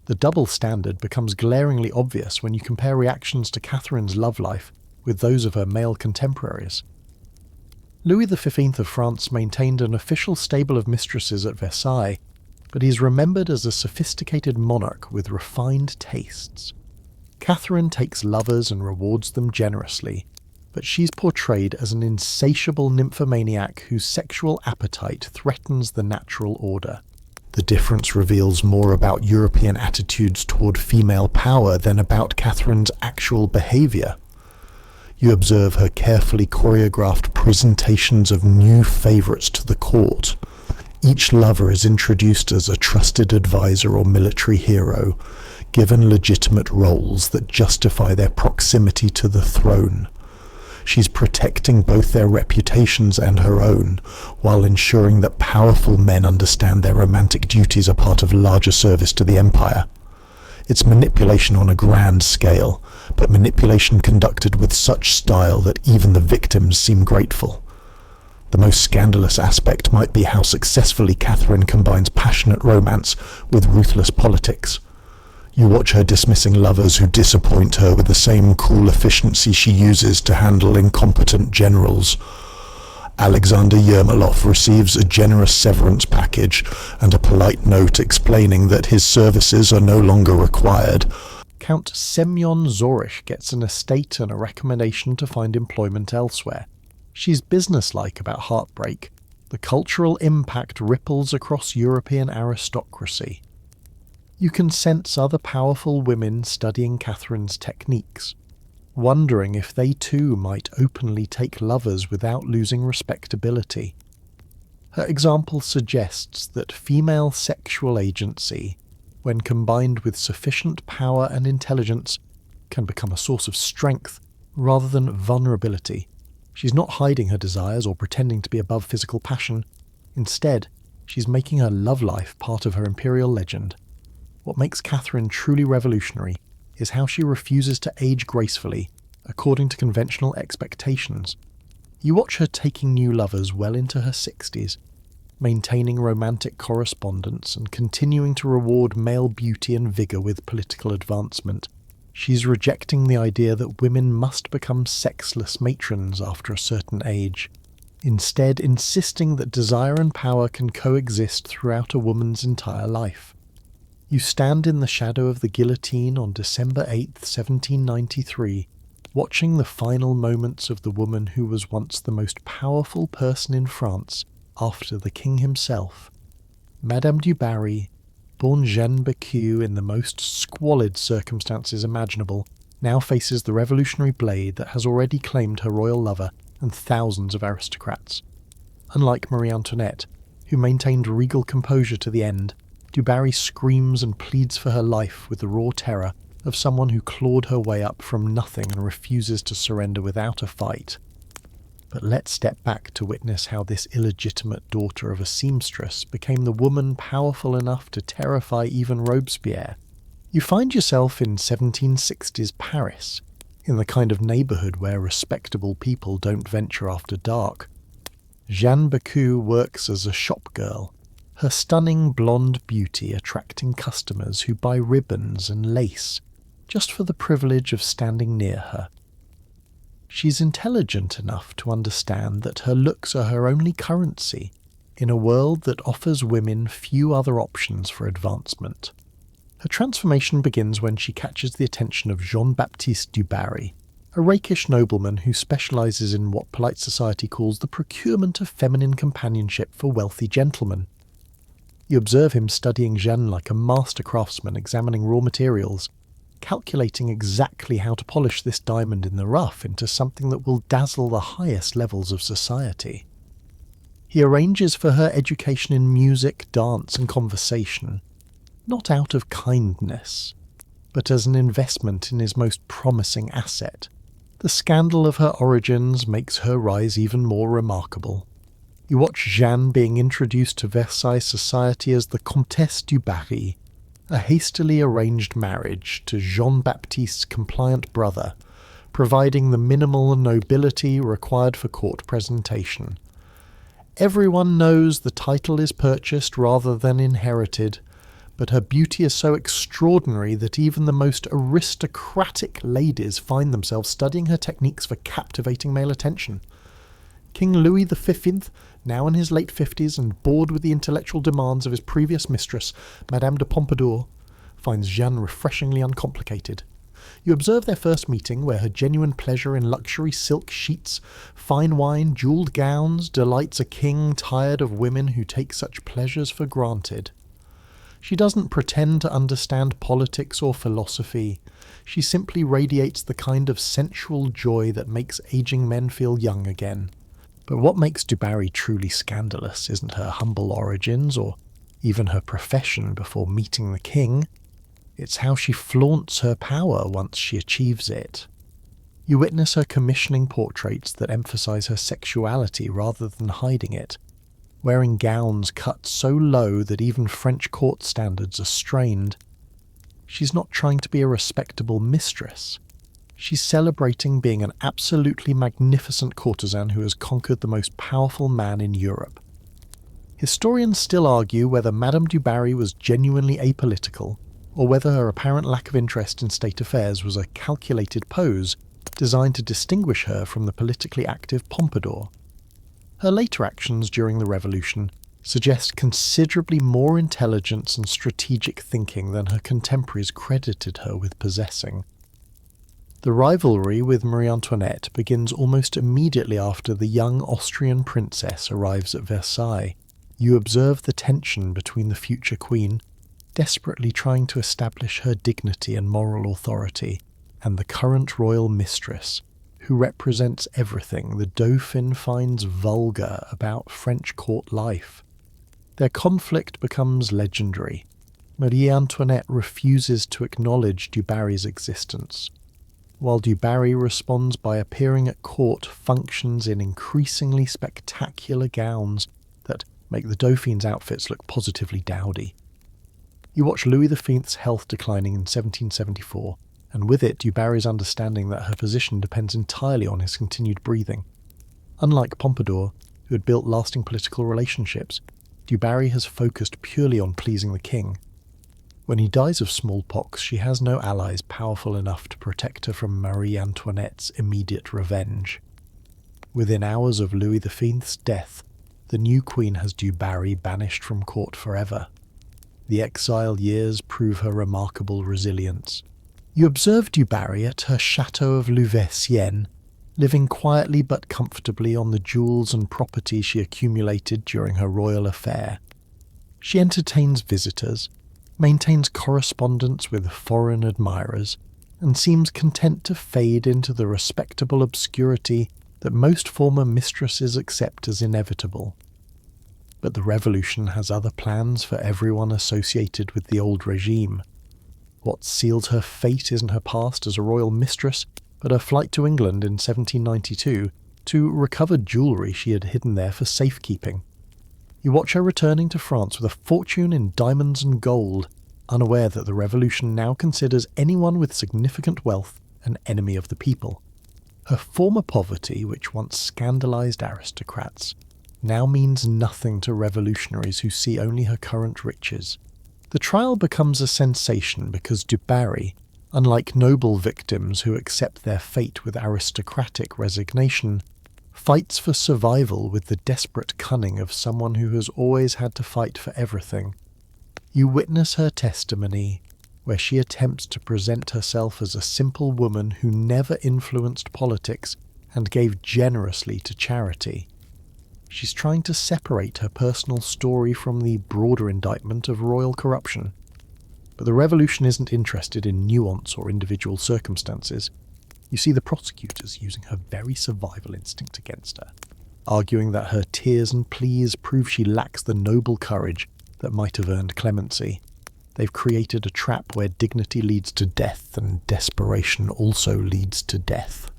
The double standard becomes glaringly obvious when you compare reactions to Catherine's love life with those of her male contemporaries. Louis XV of France maintained an official stable of mistresses at Versailles, but he is remembered as a sophisticated monarch with refined tastes. Catherine takes lovers and rewards them generously, but she's portrayed as an insatiable nymphomaniac whose sexual appetite threatens the natural order. The difference reveals more about European attitudes toward female power than about Catherine's actual behaviour. You observe her carefully choreographed presentations of new favourites to the court. Each lover is introduced as a trusted advisor or military hero, given legitimate roles that justify their proximity to the throne. She's protecting both their reputations and her own, while ensuring that powerful men understand their romantic duties are part of larger service to the empire. It's manipulation on a grand scale, but manipulation conducted with such style that even the victims seem grateful. The most scandalous aspect might be how successfully Catherine combines passionate romance with ruthless politics. You watch her dismissing lovers who disappoint her with the same cool efficiency she uses to handle incompetent generals. Alexander Yermolov receives a generous severance package and a polite note explaining that his services are no longer required. Count Semyon Zorich gets an estate and a recommendation to find employment elsewhere. She's businesslike about heartbreak. The cultural impact ripples across European aristocracy. You can sense other powerful women studying Catherine's techniques, wondering if they too might openly take lovers without losing respectability. Her example suggests that female sexual agency, when combined with sufficient power and intelligence, can become a source of strength rather than vulnerability. She's not hiding her desires or pretending to be above physical passion. Instead, she's making her love life part of her imperial legend. What makes Catherine truly revolutionary is how she refuses to age gracefully, according to conventional expectations. You watch her taking new lovers well into her 60s, maintaining romantic correspondence and continuing to reward male beauty and vigour with political advancement. She's rejecting the idea that women must become sexless matrons after a certain age, instead insisting that desire and power can coexist throughout a woman's entire life. You stand in the shadow of the guillotine on December 8th, 1793, watching the final moments of the woman who was once the most powerful person in France after the king himself. Madame du Barry, born Jeanne Becue in the most squalid circumstances imaginable, now faces the revolutionary blade that has already claimed her royal lover and thousands of aristocrats. Unlike Marie Antoinette, who maintained regal composure to the end, du Barry screams and pleads for her life with the raw terror of someone who clawed her way up from nothing and refuses to surrender without a fight. But let's step back to witness how this illegitimate daughter of a seamstress became the woman powerful enough to terrify even Robespierre. You find yourself in 1760s Paris, in the kind of neighbourhood where respectable people don't venture after dark. Jeanne Becue works as a shop girl, her stunning blonde beauty attracting customers who buy ribbons and lace just for the privilege of standing near her. She's intelligent enough to understand that her looks are her only currency in a world that offers women few other options for advancement. Her transformation begins when she catches the attention of Jean-Baptiste du Barry, a rakish nobleman who specialises in what polite society calls the procurement of feminine companionship for wealthy gentlemen. You observe him studying Jeanne like a master craftsman examining raw materials, calculating exactly how to polish this diamond in the rough into something that will dazzle the highest levels of society. He arranges for her education in music, dance and conversation, not out of kindness, but as an investment in his most promising asset. The scandal of her origins makes her rise even more remarkable. You watch Jeanne being introduced to Versailles society as the Comtesse du Barry, a hastily arranged marriage to Jean-Baptiste's compliant brother, providing the minimal nobility required for court presentation. Everyone knows the title is purchased rather than inherited, but her beauty is so extraordinary that even the most aristocratic ladies find themselves studying her techniques for captivating male attention. King Louis XV, now in his late 50s and bored with the intellectual demands of his previous mistress, Madame de Pompadour, finds Jeanne refreshingly uncomplicated. You observe their first meeting, where her genuine pleasure in luxury silk sheets, fine wine, jewelled gowns delights a king tired of women who take such pleasures for granted. She doesn't pretend to understand politics or philosophy. She simply radiates the kind of sensual joy that makes aging men feel young again. But what makes du Barry truly scandalous isn't her humble origins or even her profession before meeting the king. It's how she flaunts her power once she achieves it. You witness her commissioning portraits that emphasize her sexuality rather than hiding it, wearing gowns cut so low that even French court standards are strained. She's not trying to be a respectable mistress. She's celebrating being an absolutely magnificent courtesan who has conquered the most powerful man in Europe. Historians still argue whether Madame du Barry was genuinely apolitical, or whether her apparent lack of interest in state affairs was a calculated pose designed to distinguish her from the politically active Pompadour. Her later actions during the Revolution suggest considerably more intelligence and strategic thinking than her contemporaries credited her with possessing. The rivalry with Marie Antoinette begins almost immediately after the young Austrian princess arrives at Versailles. You observe the tension between the future queen, desperately trying to establish her dignity and moral authority, and the current royal mistress, who represents everything the Dauphin finds vulgar about French court life. Their conflict becomes legendary. Marie Antoinette refuses to acknowledge du Barry's existence. while Du Barry responds by appearing at court functions in increasingly spectacular gowns that make the Dauphine's outfits look positively dowdy. You watch Louis XV's health declining in 1774, and with it Du Barry's understanding that her position depends entirely on his continued breathing. Unlike Pompadour, who had built lasting political relationships, Du Barry has focused purely on pleasing the king. When he dies of smallpox, she has no allies powerful enough to protect her from Marie Antoinette's immediate revenge. Within hours of Louis XV's death, the new queen has Du Barry banished from court forever. The exile years prove her remarkable resilience. You observe Du Barry at her chateau of Louveciennes, living quietly but comfortably on the jewels and property she accumulated during her royal affair. She entertains visitors, maintains correspondence with foreign admirers, and seems content to fade into the respectable obscurity that most former mistresses accept as inevitable. But the revolution has other plans for everyone associated with the old regime. What sealed her fate isn't her past as a royal mistress, but her flight to England in 1792 to recover jewellery she had hidden there for safekeeping. You watch her returning to France with a fortune in diamonds and gold, unaware that the revolution now considers anyone with significant wealth an enemy of the people. Her former poverty, which once scandalised aristocrats, now means nothing to revolutionaries who see only her current riches. The trial becomes a sensation because Du Barry, unlike noble victims who accept their fate with aristocratic resignation, fights for survival with the desperate cunning of someone who has always had to fight for everything. You witness her testimony, where she attempts to present herself as a simple woman who never influenced politics and gave generously to charity. She's trying to separate her personal story from the broader indictment of royal corruption. But the revolution isn't interested in nuance or individual circumstances. You see the prosecutors using her very survival instinct against her, arguing that her tears and pleas prove she lacks the noble courage that might have earned clemency. They've created a trap where dignity leads to death and desperation also leads to death.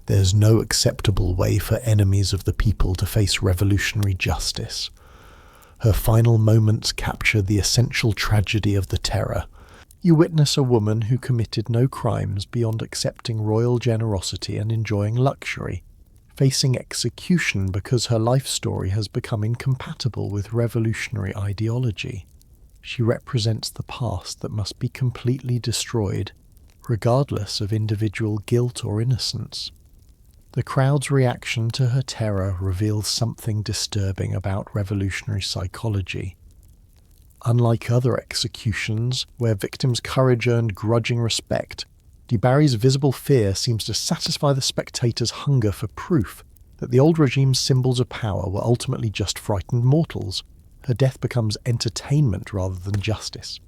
There's no acceptable way for enemies of the people to face revolutionary justice. Her final moments capture the essential tragedy of the terror. You witness a woman who committed no crimes beyond accepting royal generosity and enjoying luxury, facing execution because her life story has become incompatible with revolutionary ideology. She represents the past that must be completely destroyed, regardless of individual guilt or innocence. The crowd's reaction to her terror reveals something disturbing about revolutionary psychology. Unlike other executions, where victims' courage earned grudging respect, Du Barry's visible fear seems to satisfy the spectator's hunger for proof that the old regime's symbols of power were ultimately just frightened mortals. Her death becomes entertainment rather than justice.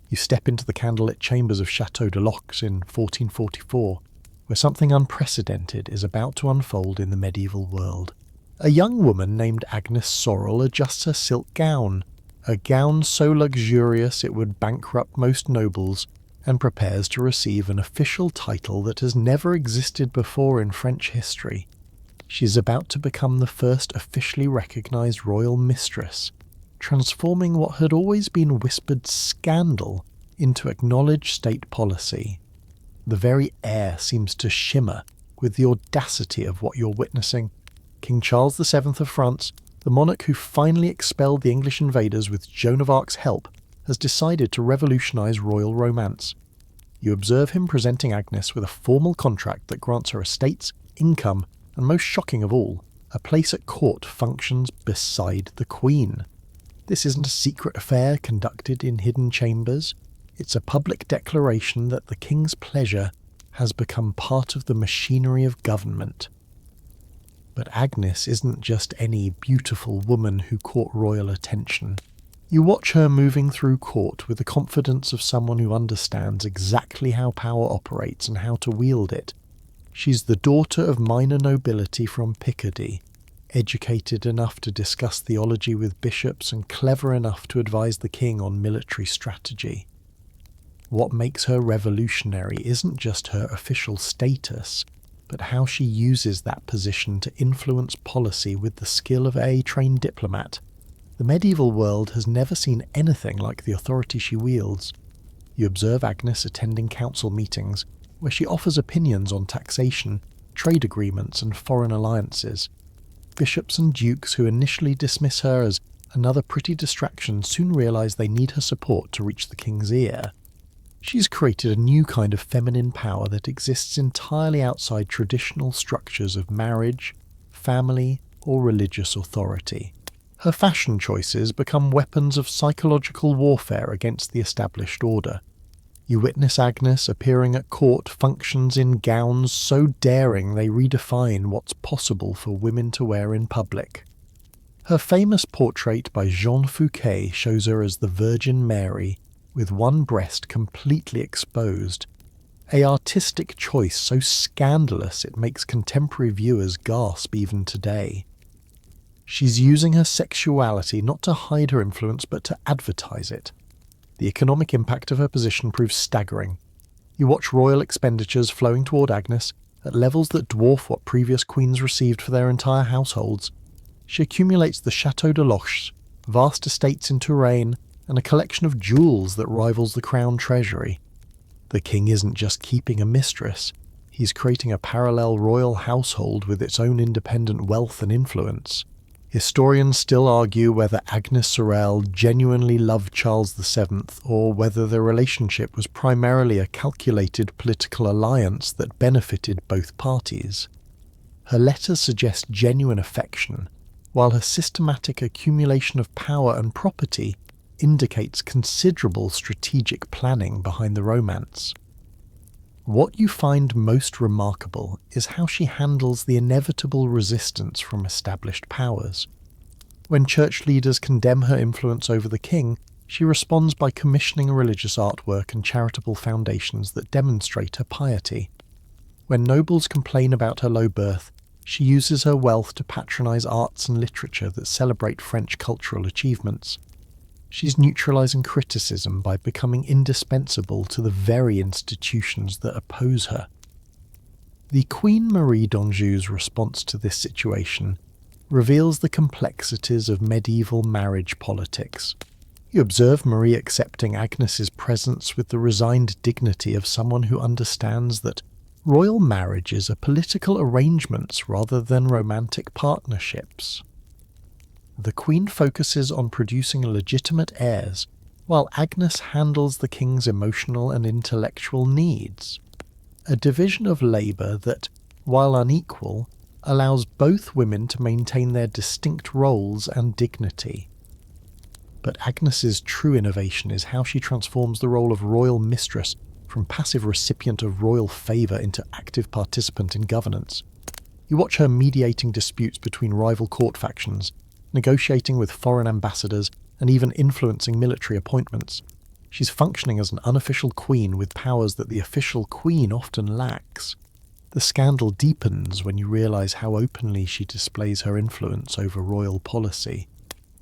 You step into the candlelit chambers of Château de Lox in 1444, where something unprecedented is about to unfold in the medieval world. A young woman named Agnes Sorel adjusts her silk gown, a gown so luxurious it would bankrupt most nobles, and prepares to receive an official title that has never existed before in French history. She is about to become the first officially recognised royal mistress, transforming what had always been whispered scandal into acknowledged state policy. The very air seems to shimmer with the audacity of what you're witnessing. King Charles VII of France, the monarch who finally expelled the English invaders with Joan of Arc's help, has decided to revolutionise royal romance. You observe him presenting Agnes with a formal contract that grants her estates, income, and most shocking of all, a place at court functions beside the Queen. This isn't a secret affair conducted in hidden chambers. It's a public declaration that the king's pleasure has become part of the machinery of government. But Agnes isn't just any beautiful woman who caught royal attention. You watch her moving through court with the confidence of someone who understands exactly how power operates and how to wield it. She's the daughter of minor nobility from Picardy, educated enough to discuss theology with bishops and clever enough to advise the king on military strategy. What makes her revolutionary isn't just her official status, but how she uses that position to influence policy with the skill of a trained diplomat. The medieval world has never seen anything like the authority she wields. You observe Agnes attending council meetings, where she offers opinions on taxation, trade agreements, and foreign alliances. Bishops and dukes who initially dismiss her as another pretty distraction soon realise they need her support to reach the king's ear. She's created a new kind of feminine power that exists entirely outside traditional structures of marriage, family, or religious authority. Her fashion choices become weapons of psychological warfare against the established order. You witness Agnes appearing at court functions in gowns so daring they redefine what's possible for women to wear in public. Her famous portrait by Jean Fouquet shows her as the Virgin Mary, with one breast completely exposed, a artistic choice so scandalous it makes contemporary viewers gasp even today. She's using her sexuality not to hide her influence but to advertise it. The economic impact of her position proves staggering. You watch royal expenditures flowing toward Agnes at levels that dwarf what previous queens received for their entire households. She accumulates the Château de Loches, vast estates in Touraine, and a collection of jewels that rivals the crown treasury. The king isn't just keeping a mistress, he's creating a parallel royal household with its own independent wealth and influence. Historians still argue whether Agnes Sorel genuinely loved Charles VII or whether their relationship was primarily a calculated political alliance that benefited both parties. Her letters suggest genuine affection, while her systematic accumulation of power and property indicates considerable strategic planning behind the romance. What you find most remarkable is how she handles the inevitable resistance from established powers. When church leaders condemn her influence over the king, she responds by commissioning religious artwork and charitable foundations that demonstrate her piety. When nobles complain about her low birth, she uses her wealth to patronize arts and literature that celebrate French cultural achievements. She's neutralizing criticism by becoming indispensable to the very institutions that oppose her. The Queen Marie d'Anjou's response to this situation reveals the complexities of medieval marriage politics. You observe Marie accepting Agnes's presence with the resigned dignity of someone who understands that royal marriages are political arrangements rather than romantic partnerships. The Queen focuses on producing legitimate heirs, while Agnes handles the king's emotional and intellectual needs. A division of labour that, while unequal, allows both women to maintain their distinct roles and dignity. But Agnes's true innovation is how she transforms the role of royal mistress from passive recipient of royal favour into active participant in governance. You watch her mediating disputes between rival court factions, negotiating with foreign ambassadors, and even influencing military appointments. She's functioning as an unofficial queen with powers that the official queen often lacks. The scandal deepens when you realise how openly she displays her influence over royal policy.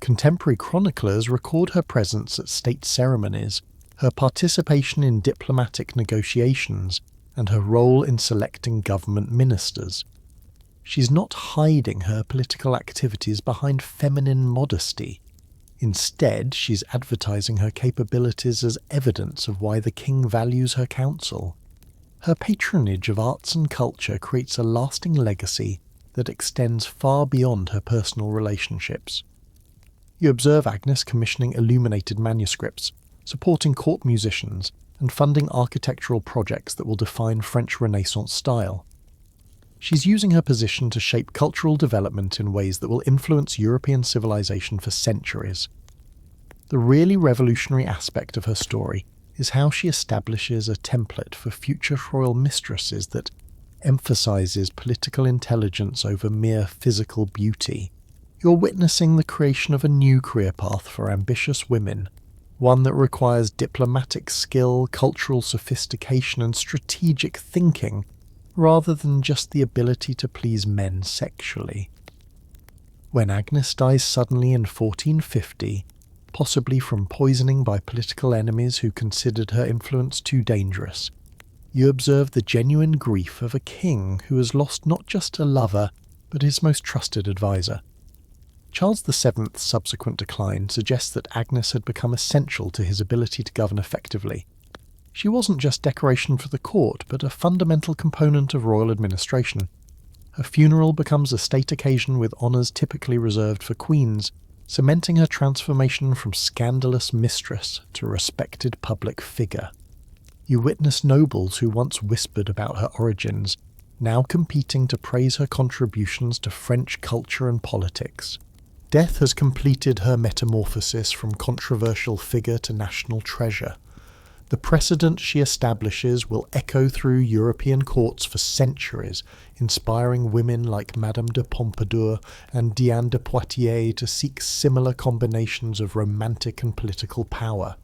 Contemporary chroniclers record her presence at state ceremonies, her participation in diplomatic negotiations, and her role in selecting government ministers. She's not hiding her political activities behind feminine modesty. Instead, she's advertising her capabilities as evidence of why the king values her counsel. Her patronage of arts and culture creates a lasting legacy that extends far beyond her personal relationships. You observe Agnes commissioning illuminated manuscripts, supporting court musicians, and funding architectural projects that will define French Renaissance style. She's using her position to shape cultural development in ways that will influence European civilization for centuries. The really revolutionary aspect of her story is how she establishes a template for future royal mistresses that emphasizes political intelligence over mere physical beauty. You're witnessing the creation of a new career path for ambitious women, one that requires diplomatic skill, cultural sophistication, and strategic thinking, rather than just the ability to please men sexually. When Agnes dies suddenly in 1450, possibly from poisoning by political enemies who considered her influence too dangerous. You observe the genuine grief of a king who has lost not just a lover, but his most trusted advisor. Charles VII's subsequent decline suggests that Agnes had become essential to his ability to govern effectively. She wasn't just decoration for the court, but a fundamental component of royal administration. Her funeral becomes a state occasion with honours typically reserved for queens, cementing her transformation from scandalous mistress to respected public figure. You witness nobles who once whispered about her origins, now competing to praise her contributions to French culture and politics. Death has completed her metamorphosis from controversial figure to national treasure. The precedent she establishes will echo through European courts for centuries, inspiring women like Madame de Pompadour and Diane de Poitiers to seek similar combinations of romantic and political power.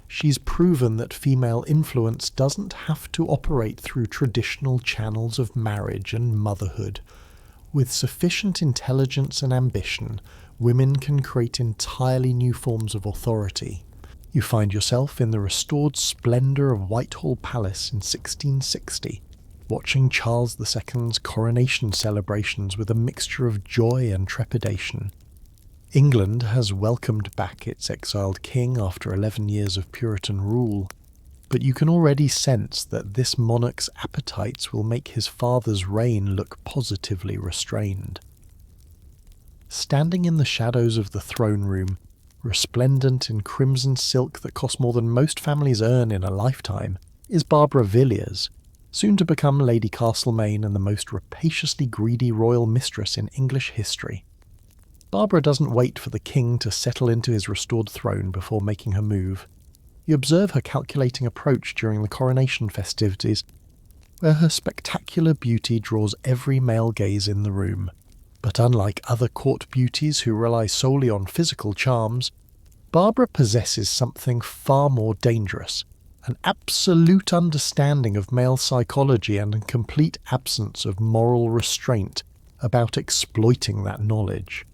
She's proven that female influence doesn't have to operate through traditional channels of marriage and motherhood. With sufficient intelligence and ambition, women can create entirely new forms of authority. You find yourself in the restored splendour of Whitehall Palace in 1660, watching Charles II's coronation celebrations with a mixture of joy and trepidation. England has welcomed back its exiled king after 11 years of Puritan rule, but you can already sense that this monarch's appetites will make his father's reign look positively restrained. Standing in the shadows of the throne room, resplendent in crimson silk that cost more than most families earn in a lifetime, is Barbara Villiers, soon to become Lady Castlemaine and the most rapaciously greedy royal mistress in English history. Barbara doesn't wait for the king to settle into his restored throne before making her move. You observe her calculating approach during the coronation festivities, where her spectacular beauty draws every male gaze in the room. But unlike other court beauties who rely solely on physical charms, Barbara possesses something far more dangerous, an absolute understanding of male psychology and a complete absence of moral restraint about exploiting that knowledge.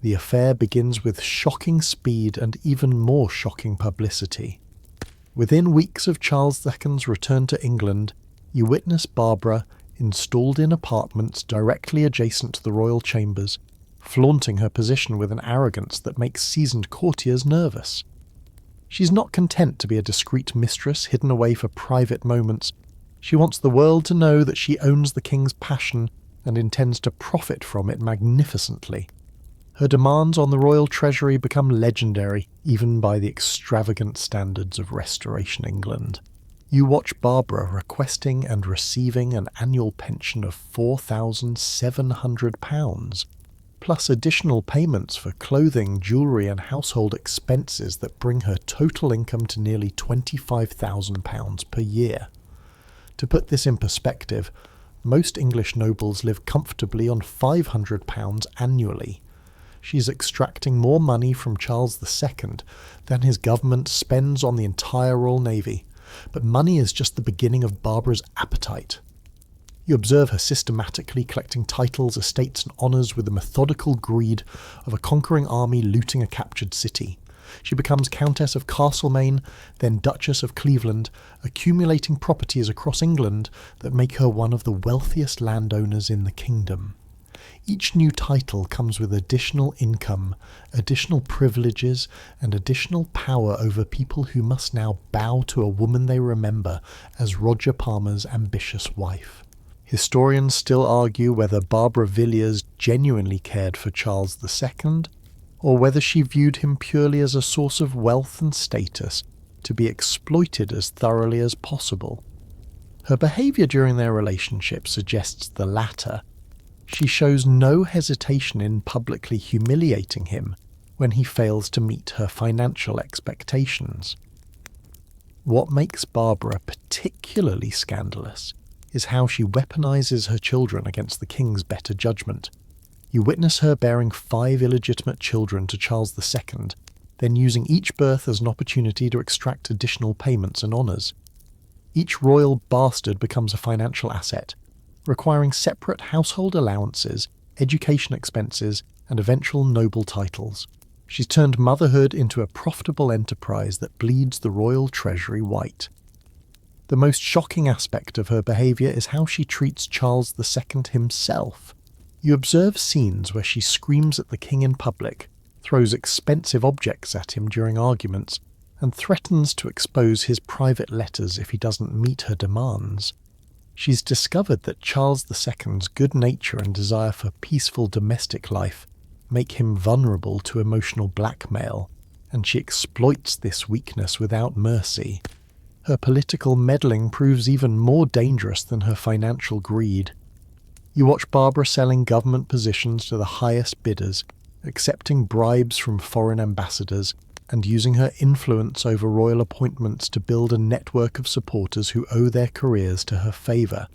The affair begins with shocking speed and even more shocking publicity. Within weeks of Charles II's return to England, you witness Barbara, installed in apartments directly adjacent to the royal chambers, flaunting her position with an arrogance that makes seasoned courtiers nervous. She's not content to be a discreet mistress hidden away for private moments. She wants the world to know that she owns the king's passion and intends to profit from it magnificently. Her demands on the royal treasury become legendary, even by the extravagant standards of Restoration England. You watch Barbara requesting and receiving an annual pension of £4,700, plus additional payments for clothing, jewellery and household expenses that bring her total income to nearly £25,000 per year. To put this in perspective, most English nobles live comfortably on £500 annually. She's extracting more money from Charles II than his government spends on the entire Royal Navy. But money is just the beginning of Barbara's appetite. You observe her systematically collecting titles, estates and honours with the methodical greed of a conquering army looting a captured city. She becomes Countess of Castlemaine, then Duchess of Cleveland, accumulating properties across England that make her one of the wealthiest landowners in the kingdom. Each new title comes with additional income, additional privileges, and additional power over people who must now bow to a woman they remember as Roger Palmer's ambitious wife. Historians still argue whether Barbara Villiers genuinely cared for Charles II, or whether she viewed him purely as a source of wealth and status to be exploited as thoroughly as possible. Her behaviour during their relationship suggests the latter. She shows no hesitation in publicly humiliating him when he fails to meet her financial expectations. What makes Barbara particularly scandalous is how she weaponizes her children against the king's better judgment. You witness her bearing 5 illegitimate children to Charles II, then using each birth as an opportunity to extract additional payments and honours. Each royal bastard becomes a financial asset, requiring separate household allowances, education expenses, and eventual noble titles. She's turned motherhood into a profitable enterprise that bleeds the royal treasury white. The most shocking aspect of her behaviour is how she treats Charles II himself. You observe scenes where she screams at the king in public, throws expensive objects at him during arguments, and threatens to expose his private letters if he doesn't meet her demands. She's discovered that Charles II's good nature and desire for peaceful domestic life make him vulnerable to emotional blackmail, and she exploits this weakness without mercy. Her political meddling proves even more dangerous than her financial greed. You watch Barbara selling government positions to the highest bidders, accepting bribes from foreign ambassadors, and using her influence over royal appointments to build a network of supporters who owe their careers to her favour.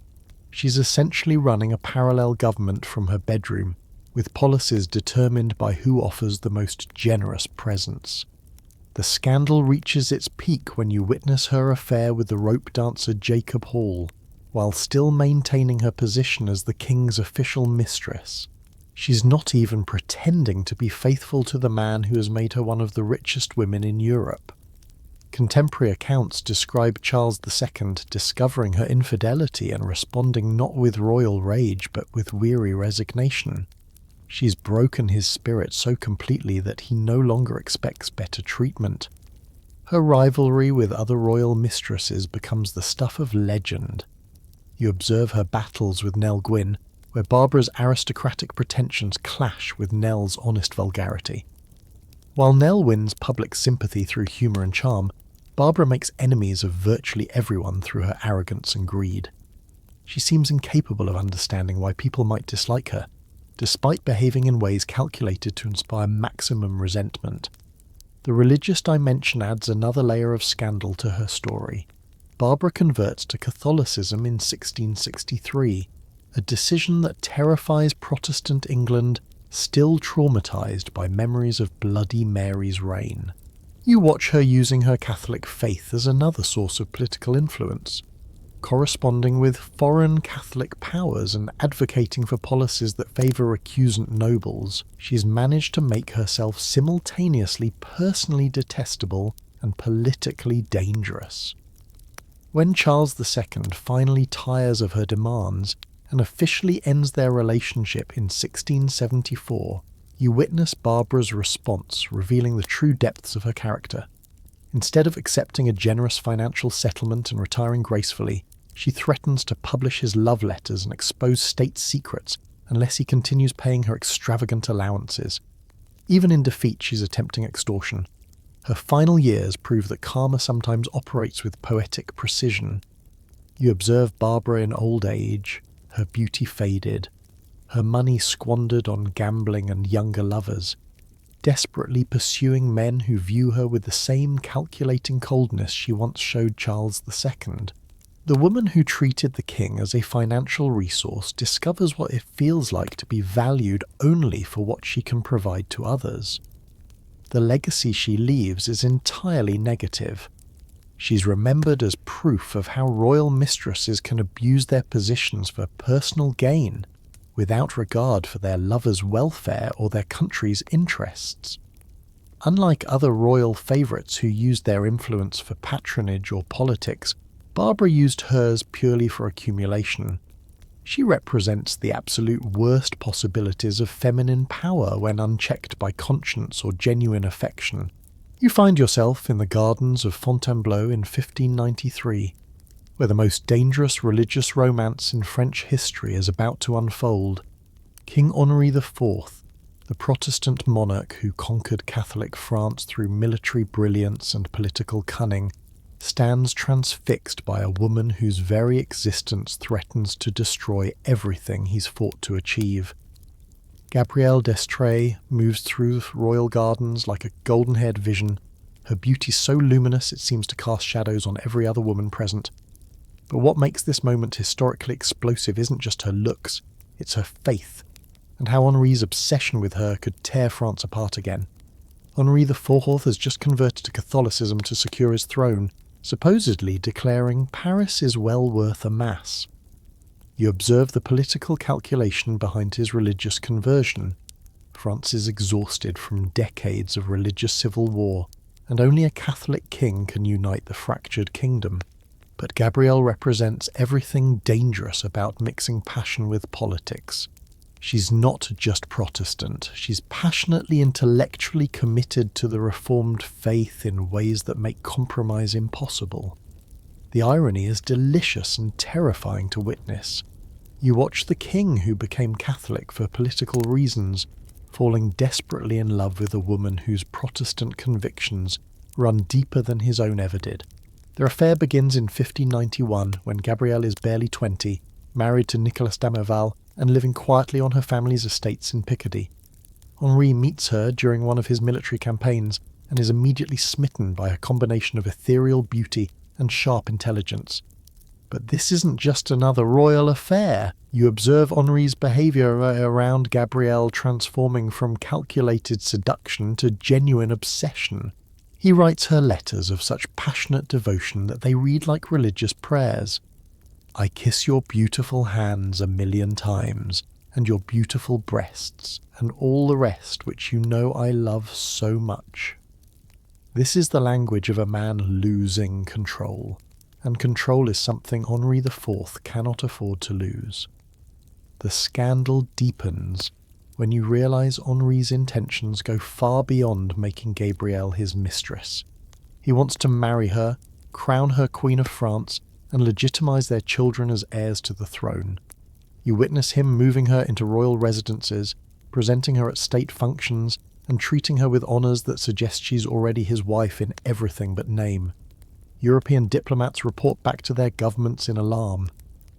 She's essentially running a parallel government from her bedroom, with policies determined by who offers the most generous presents. The scandal reaches its peak when you witness her affair with the rope dancer Jacob Hall, while still maintaining her position as the king's official mistress. She's not even pretending to be faithful to the man who has made her one of the richest women in Europe. Contemporary accounts describe Charles II discovering her infidelity and responding not with royal rage but with weary resignation. She's broken his spirit so completely that he no longer expects better treatment. Her rivalry with other royal mistresses becomes the stuff of legend. You observe her battles with Nell Gwyn, where Barbara's aristocratic pretensions clash with Nell's honest vulgarity. While Nell wins public sympathy through humour and charm, Barbara makes enemies of virtually everyone through her arrogance and greed. She seems incapable of understanding why people might dislike her, despite behaving in ways calculated to inspire maximum resentment. The religious dimension adds another layer of scandal to her story. Barbara converts to Catholicism in 1663, a decision that terrifies Protestant England, still traumatised by memories of Bloody Mary's reign. You watch her using her Catholic faith as another source of political influence, corresponding with foreign Catholic powers and advocating for policies that favour recusant nobles. She's managed to make herself simultaneously personally detestable and politically dangerous. When Charles II finally tires of her demands and officially ends their relationship in 1674, you witness Barbara's response, revealing the true depths of her character. Instead of accepting a generous financial settlement and retiring gracefully, she threatens to publish his love letters and expose state secrets unless he continues paying her extravagant allowances. Even in defeat, she's attempting extortion. Her final years prove that karma sometimes operates with poetic precision. You observe Barbara in old age, her beauty faded, her money squandered on gambling and younger lovers, desperately pursuing men who view her with the same calculating coldness she once showed Charles II. The woman who treated the king as a financial resource discovers what it feels like to be valued only for what she can provide to others. The legacy she leaves is entirely negative. She's remembered as proof of how royal mistresses can abuse their positions for personal gain, without regard for their lovers' welfare or their country's interests. Unlike other royal favourites who used their influence for patronage or politics, Barbara used hers purely for accumulation. She represents the absolute worst possibilities of feminine power when unchecked by conscience or genuine affection. You find yourself in the gardens of Fontainebleau in 1593, where the most dangerous religious romance in French history is about to unfold. King Henri IV, the Protestant monarch who conquered Catholic France through military brilliance and political cunning, stands transfixed by a woman whose very existence threatens to destroy everything he's fought to achieve. Gabrielle d'Estrées moves through the royal gardens like a golden-haired vision, her beauty so luminous it seems to cast shadows on every other woman present. But what makes this moment historically explosive isn't just her looks, it's her faith, and how Henri's obsession with her could tear France apart again. Henri IV has just converted to Catholicism to secure his throne, supposedly declaring Paris is well worth a mass. You observe the political calculation behind his religious conversion. France is exhausted from decades of religious civil war, and only a Catholic king can unite the fractured kingdom. But Gabrielle represents everything dangerous about mixing passion with politics. She's not just Protestant, she's passionately intellectually committed to the Reformed faith in ways that make compromise impossible. The irony is delicious and terrifying to witness. You watch the king who became Catholic for political reasons, falling desperately in love with a woman whose Protestant convictions run deeper than his own ever did. Their affair begins in 1591 when Gabrielle is barely 20, married to Nicolas d'Amerval and living quietly on her family's estates in Picardy. Henri meets her during one of his military campaigns and is immediately smitten by a combination of ethereal beauty and sharp intelligence. But this isn't just another royal affair. You observe Henri's behaviour around Gabrielle transforming from calculated seduction to genuine obsession. He writes her letters of such passionate devotion that they read like religious prayers. I kiss your beautiful hands 1,000,000 times, and your beautiful breasts, and all the rest which you know I love so much. This is the language of a man losing control, and control is something Henri IV cannot afford to lose. The scandal deepens when you realise Henri's intentions go far beyond making Gabrielle his mistress. He wants to marry her, crown her Queen of France, and legitimise their children as heirs to the throne. You witness him moving her into royal residences, presenting her at state functions, and treating her with honours that suggest she's already his wife in everything but name. European diplomats report back to their governments in alarm.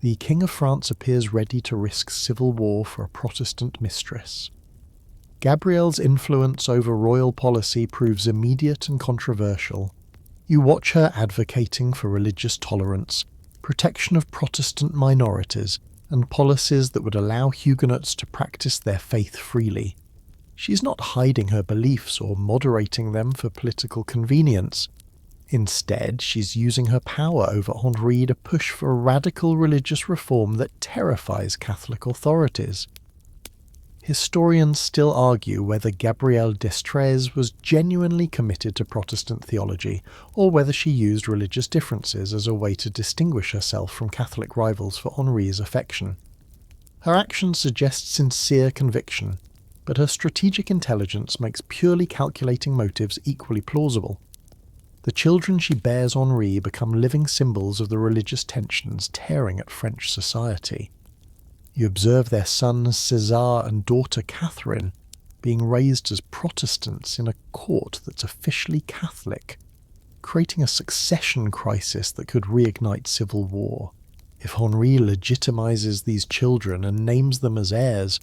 The King of France appears ready to risk civil war for a Protestant mistress. Gabrielle's influence over royal policy proves immediate and controversial. You watch her advocating for religious tolerance, protection of Protestant minorities, and policies that would allow Huguenots to practice their faith freely. She's not hiding her beliefs or moderating them for political convenience. Instead, she's using her power over Henri to push for radical religious reform that terrifies Catholic authorities. Historians still argue whether Gabrielle d'Estrées was genuinely committed to Protestant theology, or whether she used religious differences as a way to distinguish herself from Catholic rivals for Henri's affection. Her actions suggest sincere conviction, but her strategic intelligence makes purely calculating motives equally plausible. The children she bears Henri become living symbols of the religious tensions tearing at French society. You observe their sons César and daughter Catherine being raised as Protestants in a court that's officially Catholic, creating a succession crisis that could reignite civil war. If Henri legitimizes these children and names them as heirs,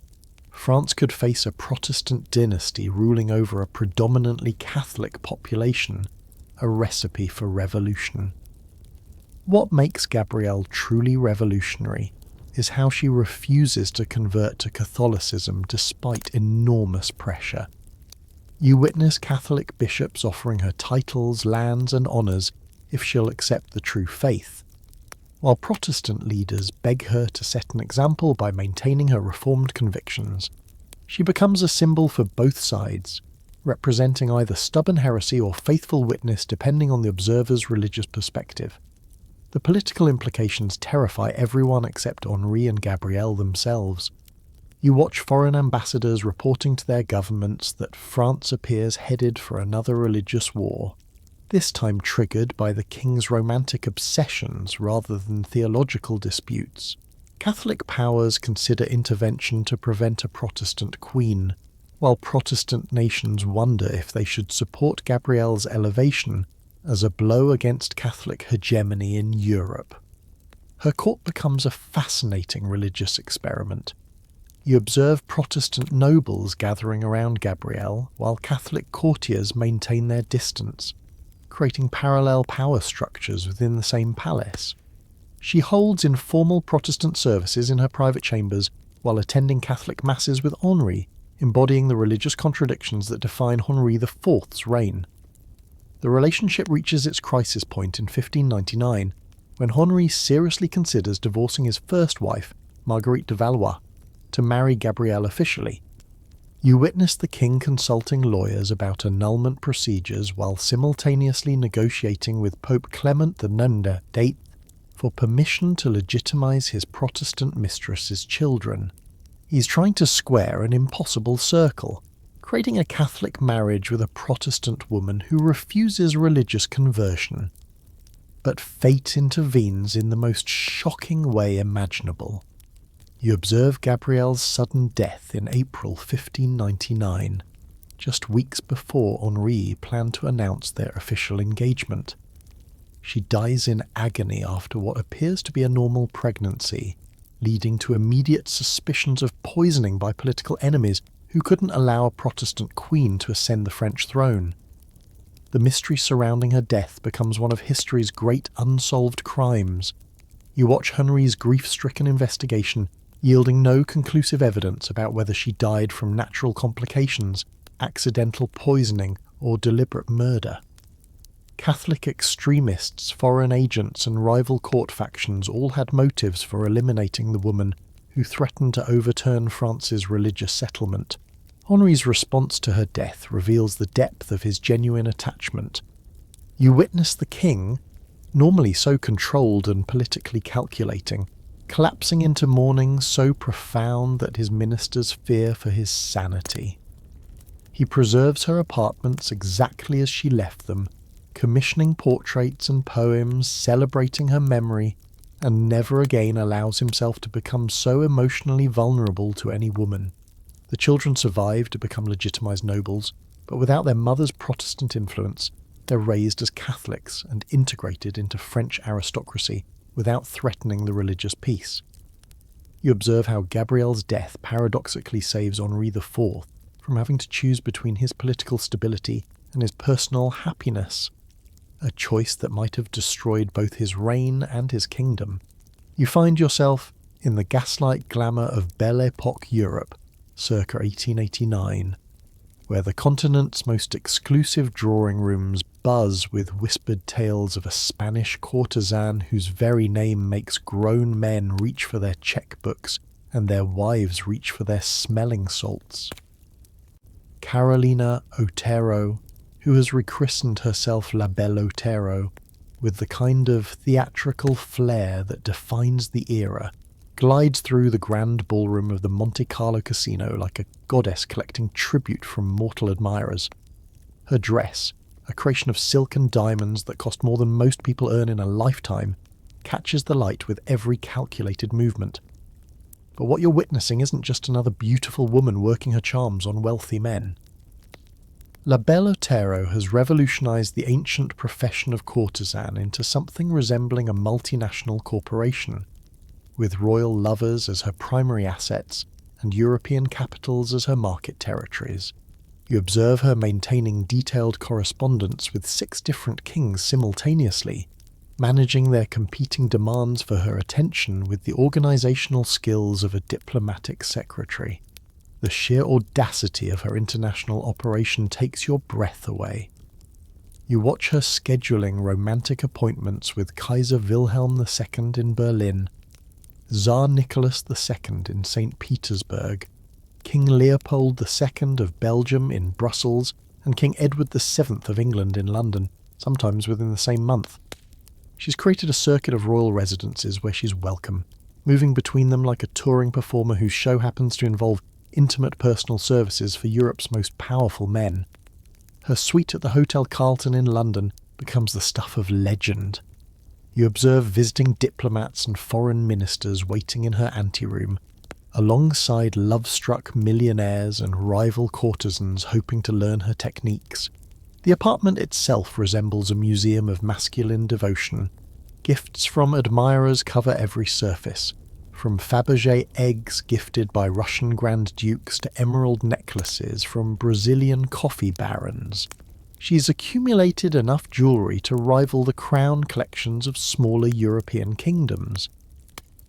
France could face a Protestant dynasty ruling over a predominantly Catholic population, a recipe for revolution. What makes Gabrielle truly revolutionary is how she refuses to convert to Catholicism despite enormous pressure. You witness Catholic bishops offering her titles, lands, and honours if she'll accept the true faith, while Protestant leaders beg her to set an example by maintaining her reformed convictions. She becomes a symbol for both sides, representing either stubborn heresy or faithful witness depending on the observer's religious perspective. The political implications terrify everyone except Henri and Gabrielle themselves. You watch foreign ambassadors reporting to their governments that France appears headed for another religious war, this time triggered by the king's romantic obsessions rather than theological disputes. Catholic powers consider intervention to prevent a Protestant queen, while Protestant nations wonder if they should support Gabrielle's elevation as a blow against Catholic hegemony in Europe. Her court becomes a fascinating religious experiment. You observe Protestant nobles gathering around Gabrielle, while Catholic courtiers maintain their distance, creating parallel power structures within the same palace. She holds informal Protestant services in her private chambers while attending Catholic masses with Henri, embodying the religious contradictions that define Henri IV's reign. The relationship reaches its crisis point in 1599, when Henri seriously considers divorcing his first wife, Marguerite de Valois, to marry Gabrielle officially. You witness the king consulting lawyers about annulment procedures while simultaneously negotiating with Pope Clement IX for permission to legitimize his Protestant mistress's children. He's trying to square an impossible circle, creating a Catholic marriage with a Protestant woman who refuses religious conversion. But fate intervenes in the most shocking way imaginable. You observe Gabrielle's sudden death in April 1599, just weeks before Henri planned to announce their official engagement. She dies in agony after what appears to be a normal pregnancy, leading to immediate suspicions of poisoning by political enemies who couldn't allow a Protestant queen to ascend the French throne. The mystery surrounding her death becomes one of history's great unsolved crimes. You watch Henri's grief-stricken investigation, yielding no conclusive evidence about whether she died from natural complications, accidental poisoning, or deliberate murder. Catholic extremists, foreign agents, and rival court factions all had motives for eliminating the woman who threatened to overturn France's religious settlement. Henri's response to her death reveals the depth of his genuine attachment. You witness the king, normally so controlled and politically calculating, collapsing into mourning so profound that his ministers fear for his sanity. He preserves her apartments exactly as she left them, commissioning portraits and poems celebrating her memory, and never again allows himself to become so emotionally vulnerable to any woman. The children survive to become legitimized nobles, but without their mother's Protestant influence, they're raised as Catholics and integrated into French aristocracy without threatening the religious peace. You observe how Gabrielle's death paradoxically saves Henri IV from having to choose between his political stability and his personal happiness, a choice that might have destroyed both his reign and his kingdom. You find yourself in the gaslight glamour of Belle Époque Europe, circa 1889, where the continent's most exclusive drawing rooms buzz with whispered tales of a Spanish courtesan whose very name makes grown men reach for their checkbooks and their wives reach for their smelling salts. Carolina Otero, who has rechristened herself La Belle Otero, with the kind of theatrical flair that defines the era, glides through the grand ballroom of the Monte Carlo casino like a goddess collecting tribute from mortal admirers. Her dress, a creation of silk and diamonds that cost more than most people earn in a lifetime, catches the light with every calculated movement. But what you're witnessing isn't just another beautiful woman working her charms on wealthy men. La Belle Otero has revolutionized the ancient profession of courtesan into something resembling a multinational corporation, with royal lovers as her primary assets and European capitals as her market territories. You observe her maintaining detailed correspondence with 6 different kings simultaneously, managing their competing demands for her attention with the organizational skills of a diplomatic secretary. The sheer audacity of her international operation takes your breath away. You watch her scheduling romantic appointments with Kaiser Wilhelm II in Berlin, Tsar Nicholas II in St. Petersburg, King Leopold II of Belgium in Brussels, and King Edward VII of England in London, sometimes within the same month. She's created a circuit of royal residences where she's welcome, moving between them like a touring performer whose show happens to involve intimate personal services for Europe's most powerful men. Her suite at the Hotel Carlton in London becomes the stuff of legend. You observe visiting diplomats and foreign ministers waiting in her anteroom, alongside love-struck millionaires and rival courtesans hoping to learn her techniques. The apartment itself resembles a museum of masculine devotion. Gifts from admirers cover every surface, from Fabergé eggs gifted by Russian Grand Dukes to emerald necklaces from Brazilian coffee barons. She's accumulated enough jewellery to rival the crown collections of smaller European kingdoms.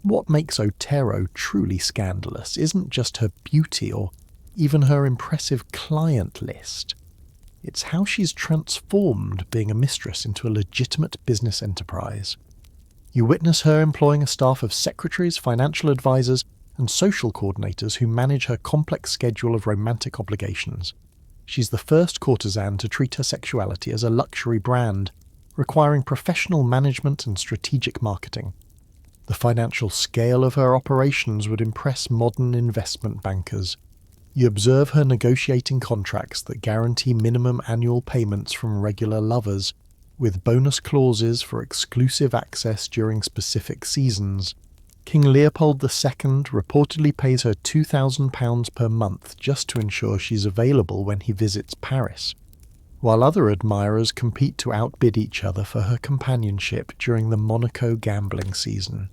What makes Otero truly scandalous isn't just her beauty or even her impressive client list. It's how she's transformed being a mistress into a legitimate business enterprise. You witness her employing a staff of secretaries, financial advisors, and social coordinators who manage her complex schedule of romantic obligations. She's the first courtesan to treat her sexuality as a luxury brand, requiring professional management and strategic marketing. The financial scale of her operations would impress modern investment bankers. You observe her negotiating contracts that guarantee minimum annual payments from regular lovers, with bonus clauses for exclusive access during specific seasons. King Leopold II reportedly pays her £2,000 per month just to ensure she's available when he visits Paris, while other admirers compete to outbid each other for her companionship during the Monaco gambling season.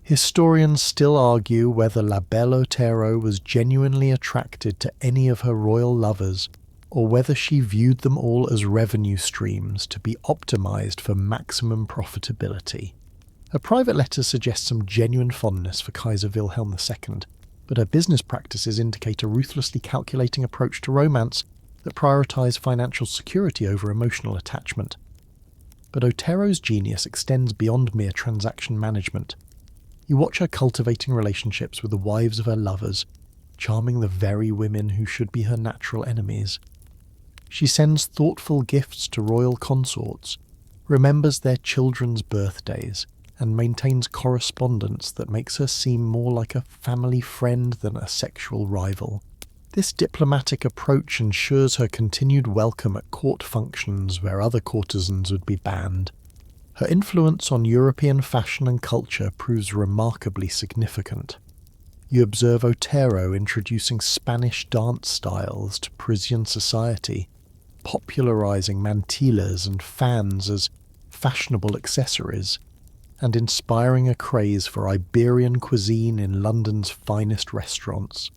Historians still argue whether La Belle Otero was genuinely attracted to any of her royal lovers, or whether she viewed them all as revenue streams to be optimized for maximum profitability. Her private letters suggest some genuine fondness for Kaiser Wilhelm II, but her business practices indicate a ruthlessly calculating approach to romance that prioritized financial security over emotional attachment. But Otero's genius extends beyond mere transaction management. You watch her cultivating relationships with the wives of her lovers, charming the very women who should be her natural enemies. She sends thoughtful gifts to royal consorts, remembers their children's birthdays, and maintains correspondence that makes her seem more like a family friend than a sexual rival. This diplomatic approach ensures her continued welcome at court functions where other courtesans would be banned. Her influence on European fashion and culture proves remarkably significant. You observe Otero introducing Spanish dance styles to Parisian society, popularizing mantillas and fans as fashionable accessories, and inspiring a craze for Iberian cuisine in London's finest restaurants.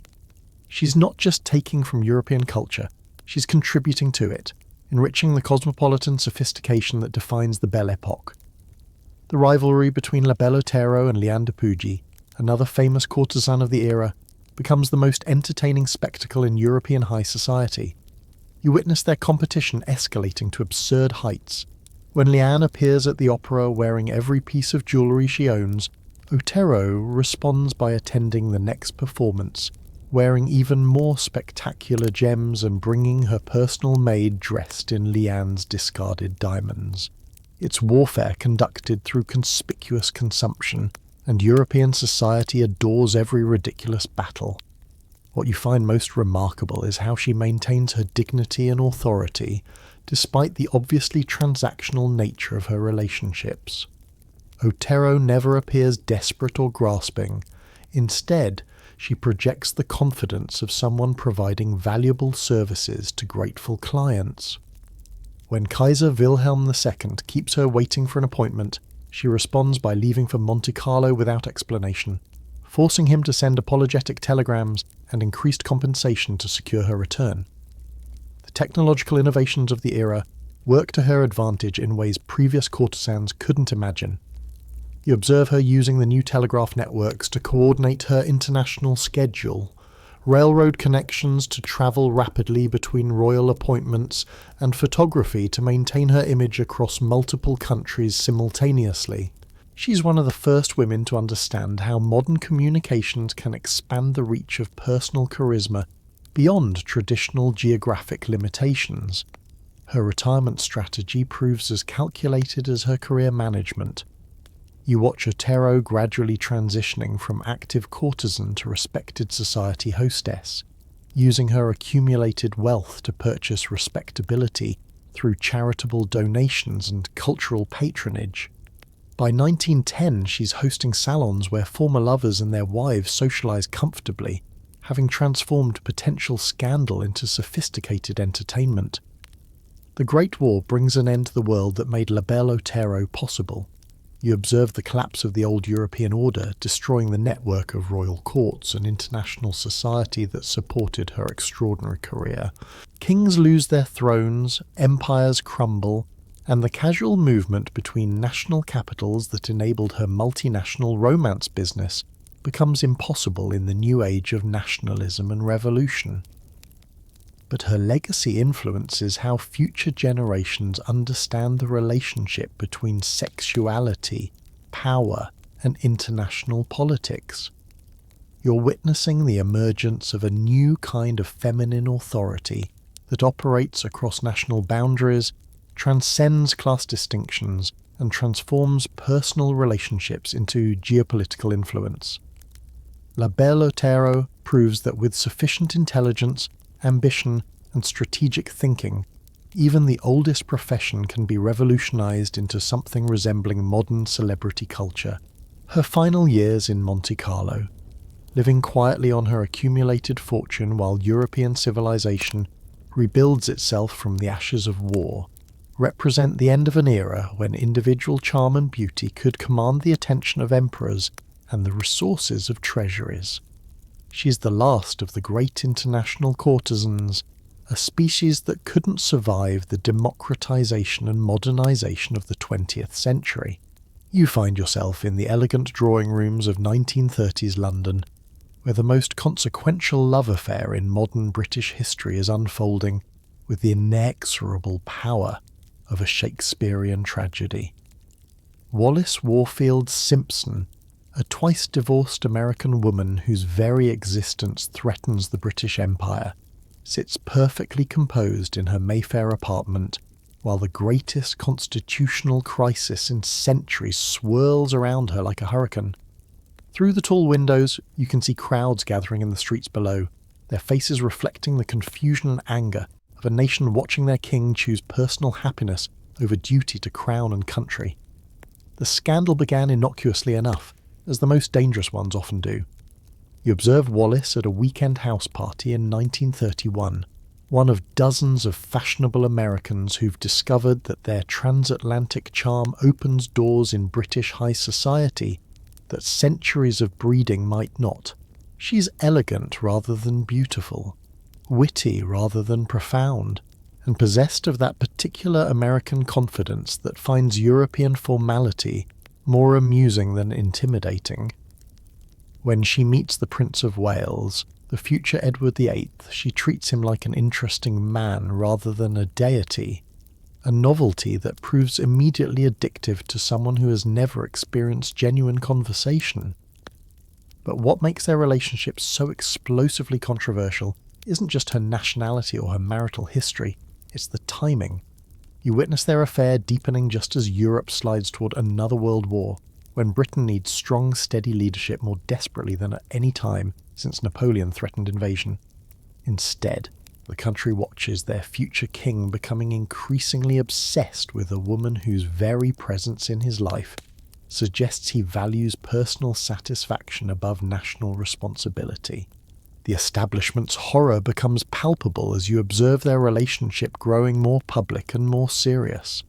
She's not just taking from European culture, she's contributing to it, enriching the cosmopolitan sophistication that defines the Belle Epoque. The rivalry between La Belle Otero and Liane de Pougy, another famous courtesan of the era, becomes the most entertaining spectacle in European high society. You witness their competition escalating to absurd heights. When Liane appears at the opera wearing every piece of jewellery she owns, Otero responds by attending the next performance, wearing even more spectacular gems and bringing her personal maid dressed in Liane's discarded diamonds. It's warfare conducted through conspicuous consumption, and European society adores every ridiculous battle. What you find most remarkable is how she maintains her dignity and authority, despite the obviously transactional nature of her relationships. Otero never appears desperate or grasping. Instead, she projects the confidence of someone providing valuable services to grateful clients. When Kaiser Wilhelm II keeps her waiting for an appointment, she responds by leaving for Monte Carlo without explanation, forcing him to send apologetic telegrams and increased compensation to secure her return. The technological innovations of the era work to her advantage in ways previous courtesans couldn't imagine. You observe her using the new telegraph networks to coordinate her international schedule, railroad connections to travel rapidly between royal appointments, and photography to maintain her image across multiple countries simultaneously. She's one of the first women to understand how modern communications can expand the reach of personal charisma beyond traditional geographic limitations. Her retirement strategy proves as calculated as her career management. You watch Otero gradually transitioning from active courtesan to respected society hostess, using her accumulated wealth to purchase respectability through charitable donations and cultural patronage. By 1910, she's hosting salons where former lovers and their wives socialize comfortably, having transformed potential scandal into sophisticated entertainment. The Great War brings an end to the world that made La Belle Otero possible. You observe the collapse of the old European order, destroying the network of royal courts and international society that supported her extraordinary career. Kings lose their thrones, empires crumble, and the casual movement between national capitals that enabled her multinational romance business becomes impossible in the new age of nationalism and revolution. But her legacy influences how future generations understand the relationship between sexuality, power, and international politics. you're witnessing the emergence of a new kind of feminine authority that operates across national boundaries, transcends class distinctions, and transforms personal relationships into geopolitical influence. La Belle Otero proves that with sufficient intelligence, ambition, and strategic thinking, even the oldest profession can be revolutionized into something resembling modern celebrity culture. Her final years in Monte Carlo, living quietly on her accumulated fortune while European civilization rebuilds itself from the ashes of war, represent the end of an era when individual charm and beauty could command the attention of emperors and the resources of treasuries. She is the last of the great international courtesans, a species that couldn't survive the democratization and modernization of the 20th century. You find yourself in the elegant drawing rooms of 1930s London, where the most consequential love affair in modern British history is unfolding with the inexorable power of a Shakespearean tragedy. Wallis Warfield Simpson, a twice-divorced American woman whose very existence threatens the British Empire, sits perfectly composed in her Mayfair apartment while the greatest constitutional crisis in centuries swirls around her like a hurricane. Through the tall windows, you can see crowds gathering in the streets below, their faces reflecting the confusion and anger of a nation watching their king choose personal happiness over duty to crown and country. The scandal began innocuously enough, as the most dangerous ones often do. You observe Wallis at a weekend house party in 1931, one of dozens of fashionable Americans who've discovered that their transatlantic charm opens doors in British high society that centuries of breeding might not. She's elegant rather than beautiful, witty rather than profound, and possessed of that particular American confidence that finds European formality more amusing than intimidating. When she meets the Prince of Wales, the future Edward VIII, she treats him like an interesting man rather than a deity, a novelty that proves immediately addictive to someone who has never experienced genuine conversation. But what makes their relationship so explosively controversial isn't just her nationality or her marital history, it's the timing. You witness their affair deepening just as Europe slides toward another world war, when Britain needs strong, steady leadership more desperately than at any time since Napoleon threatened invasion. Instead, the country watches their future king becoming increasingly obsessed with a woman whose very presence in his life suggests he values personal satisfaction above national responsibility. The establishment's horror becomes palpable as you observe their relationship growing more public and more serious.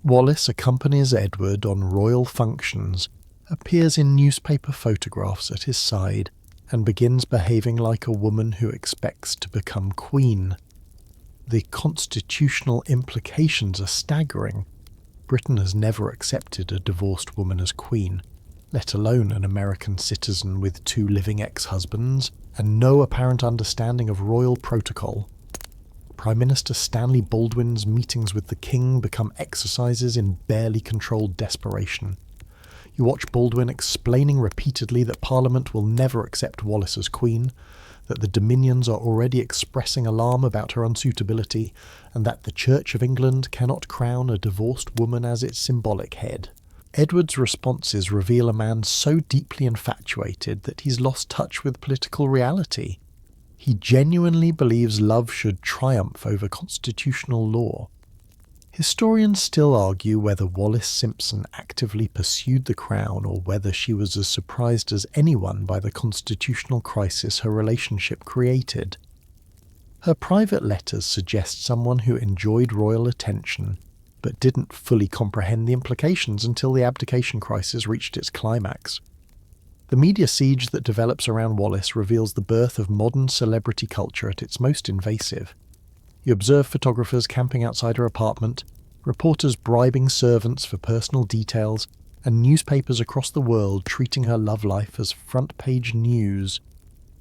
Wallis accompanies Edward on royal functions, appears in newspaper photographs at his side, and begins behaving like a woman who expects to become queen. The constitutional implications are staggering. Britain has never accepted a divorced woman as queen, let alone an American citizen with 2 living ex-husbands and no apparent understanding of royal protocol. Prime Minister Stanley Baldwin's meetings with the king become exercises in barely controlled desperation. You watch Baldwin explaining repeatedly that Parliament will never accept Wallis as queen, that the Dominions are already expressing alarm about her unsuitability, and that the Church of England cannot crown a divorced woman as its symbolic head. Edward's responses reveal a man so deeply infatuated that he's lost touch with political reality. He genuinely believes love should triumph over constitutional law. Historians still argue whether Wallis Simpson actively pursued the crown or whether she was as surprised as anyone by the constitutional crisis her relationship created. Her private letters suggest someone who enjoyed royal attention, but didn't fully comprehend the implications until the abdication crisis reached its climax. The media siege that develops around Wallis reveals the birth of modern celebrity culture at its most invasive. You observe photographers camping outside her apartment, reporters bribing servants for personal details, and newspapers across the world treating her love life as front-page news.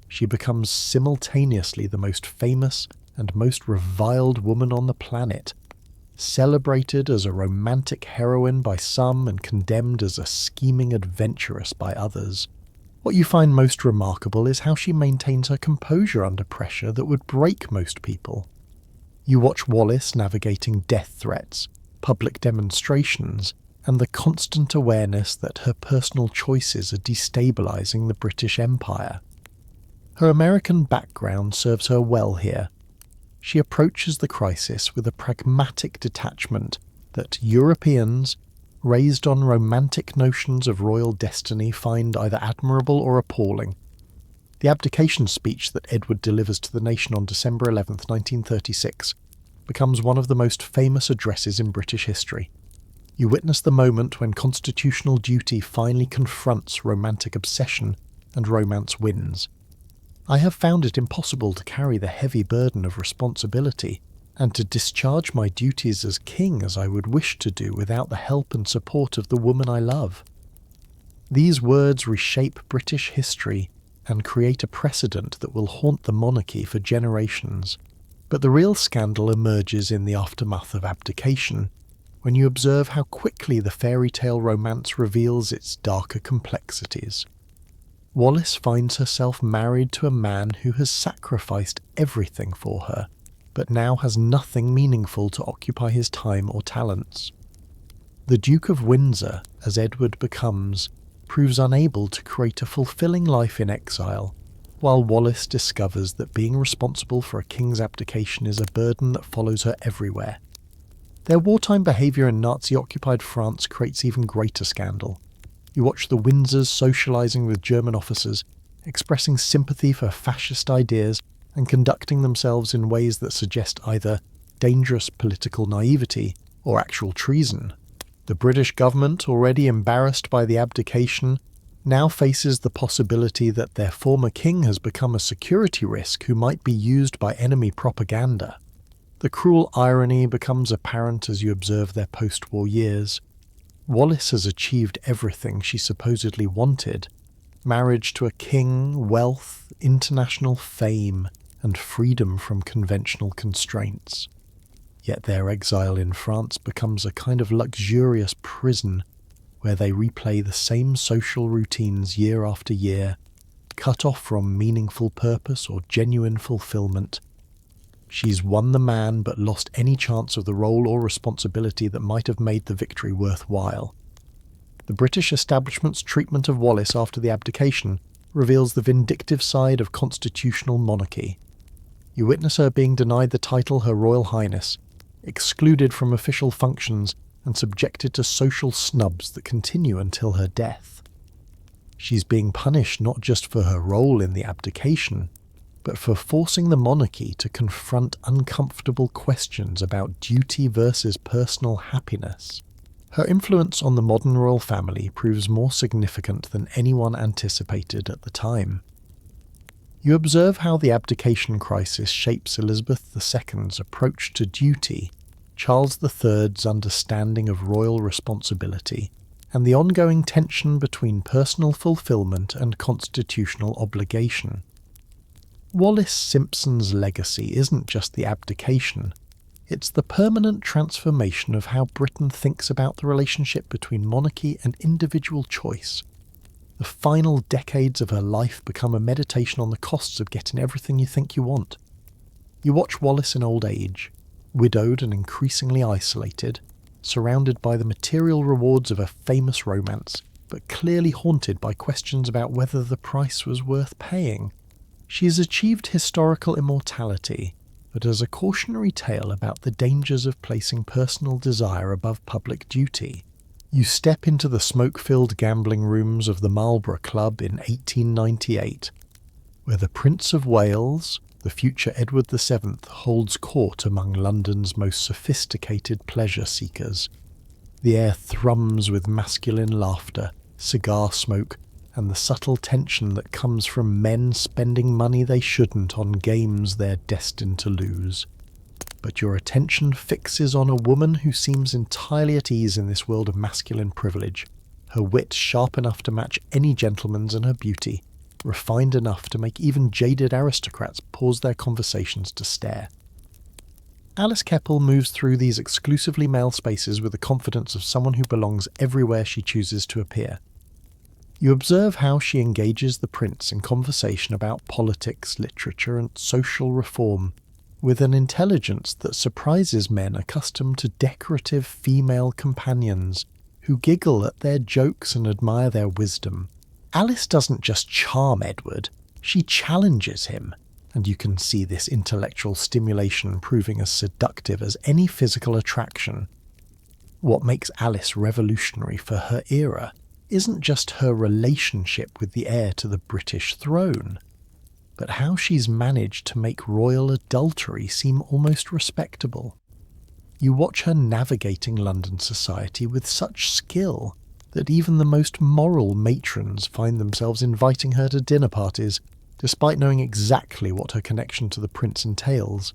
She becomes simultaneously the most famous and most reviled woman on the planet, celebrated as a romantic heroine by some and condemned as a scheming adventuress by others. What you find most remarkable is how she maintains her composure under pressure that would break most people. You watch Wallis navigating death threats, public demonstrations, and the constant awareness that her personal choices are destabilizing the British Empire. Her American background serves her well here. She approaches the crisis with a pragmatic detachment that Europeans, raised on romantic notions of royal destiny, find either admirable or appalling. The abdication speech that Edward delivers to the nation on December 11th, 1936, becomes one of the most famous addresses in British history. You witness the moment when constitutional duty finally confronts romantic obsession and romance wins. I have found it impossible to carry the heavy burden of responsibility and to discharge my duties as king as I would wish to do without the help and support of the woman I love. These words reshape British history and create a precedent that will haunt the monarchy for generations. But the real scandal emerges in the aftermath of abdication, when you observe how quickly the fairy tale romance reveals its darker complexities. Wallis finds herself married to a man who has sacrificed everything for her, but now has nothing meaningful to occupy his time or talents. The Duke of Windsor, as Edward becomes, proves unable to create a fulfilling life in exile, while Wallis discovers that being responsible for a king's abdication is a burden that follows her everywhere. Their wartime behaviour in Nazi-occupied France creates even greater scandal. You watch the Windsors socialising with German officers, expressing sympathy for fascist ideas and conducting themselves in ways that suggest either dangerous political naivety or actual treason. The British government, already embarrassed by the abdication, now faces the possibility that their former king has become a security risk who might be used by enemy propaganda. The cruel irony becomes apparent as you observe their post-war years. Wallis has achieved everything she supposedly wanted: marriage to a king, wealth, international fame, and freedom from conventional constraints. Yet their exile in France becomes a kind of luxurious prison where they replay the same social routines year after year, cut off from meaningful purpose or genuine fulfillment. She's won the man but lost any chance of the role or responsibility that might have made the victory worthwhile. The British establishment's treatment of Wallis after the abdication reveals the vindictive side of constitutional monarchy. You witness her being denied the title Her Royal Highness, excluded from official functions and subjected to social snubs that continue until her death. She's being punished not just for her role in the abdication, but for forcing the monarchy to confront uncomfortable questions about duty versus personal happiness. Her influence on the modern royal family proves more significant than anyone anticipated at the time. You observe how the abdication crisis shapes Elizabeth II's approach to duty, Charles III's understanding of royal responsibility, and the ongoing tension between personal fulfillment and constitutional obligation. Wallis Simpson's legacy isn't just the abdication, it's the permanent transformation of how Britain thinks about the relationship between monarchy and individual choice. The final decades of her life become a meditation on the costs of getting everything you think you want. You watch Wallis in old age, widowed and increasingly isolated, surrounded by the material rewards of a famous romance, but clearly haunted by questions about whether the price was worth paying. She has achieved historical immortality, but as a cautionary tale about the dangers of placing personal desire above public duty. You step into the smoke-filled gambling rooms of the Marlborough Club in 1898, where the Prince of Wales, the future Edward VII, holds court among London's most sophisticated pleasure seekers. The air thrums with masculine laughter, cigar smoke, and the subtle tension that comes from men spending money they shouldn't on games they're destined to lose. But your attention fixes on a woman who seems entirely at ease in this world of masculine privilege, her wit sharp enough to match any gentleman's and her beauty, refined enough to make even jaded aristocrats pause their conversations to stare. Alice Keppel moves through these exclusively male spaces with the confidence of someone who belongs everywhere she chooses to appear. You observe how she engages the prince in conversation about politics, literature, and social reform, with an intelligence that surprises men accustomed to decorative female companions who giggle at their jokes and admire their wisdom. Alice doesn't just charm Edward, she challenges him, and you can see this intellectual stimulation proving as seductive as any physical attraction. What makes Alice revolutionary for her era isn't just her relationship with the heir to the British throne, but how she's managed to make royal adultery seem almost respectable. You watch her navigating London society with such skill that even the most moral matrons find themselves inviting her to dinner parties, despite knowing exactly what her connection to the prince entails.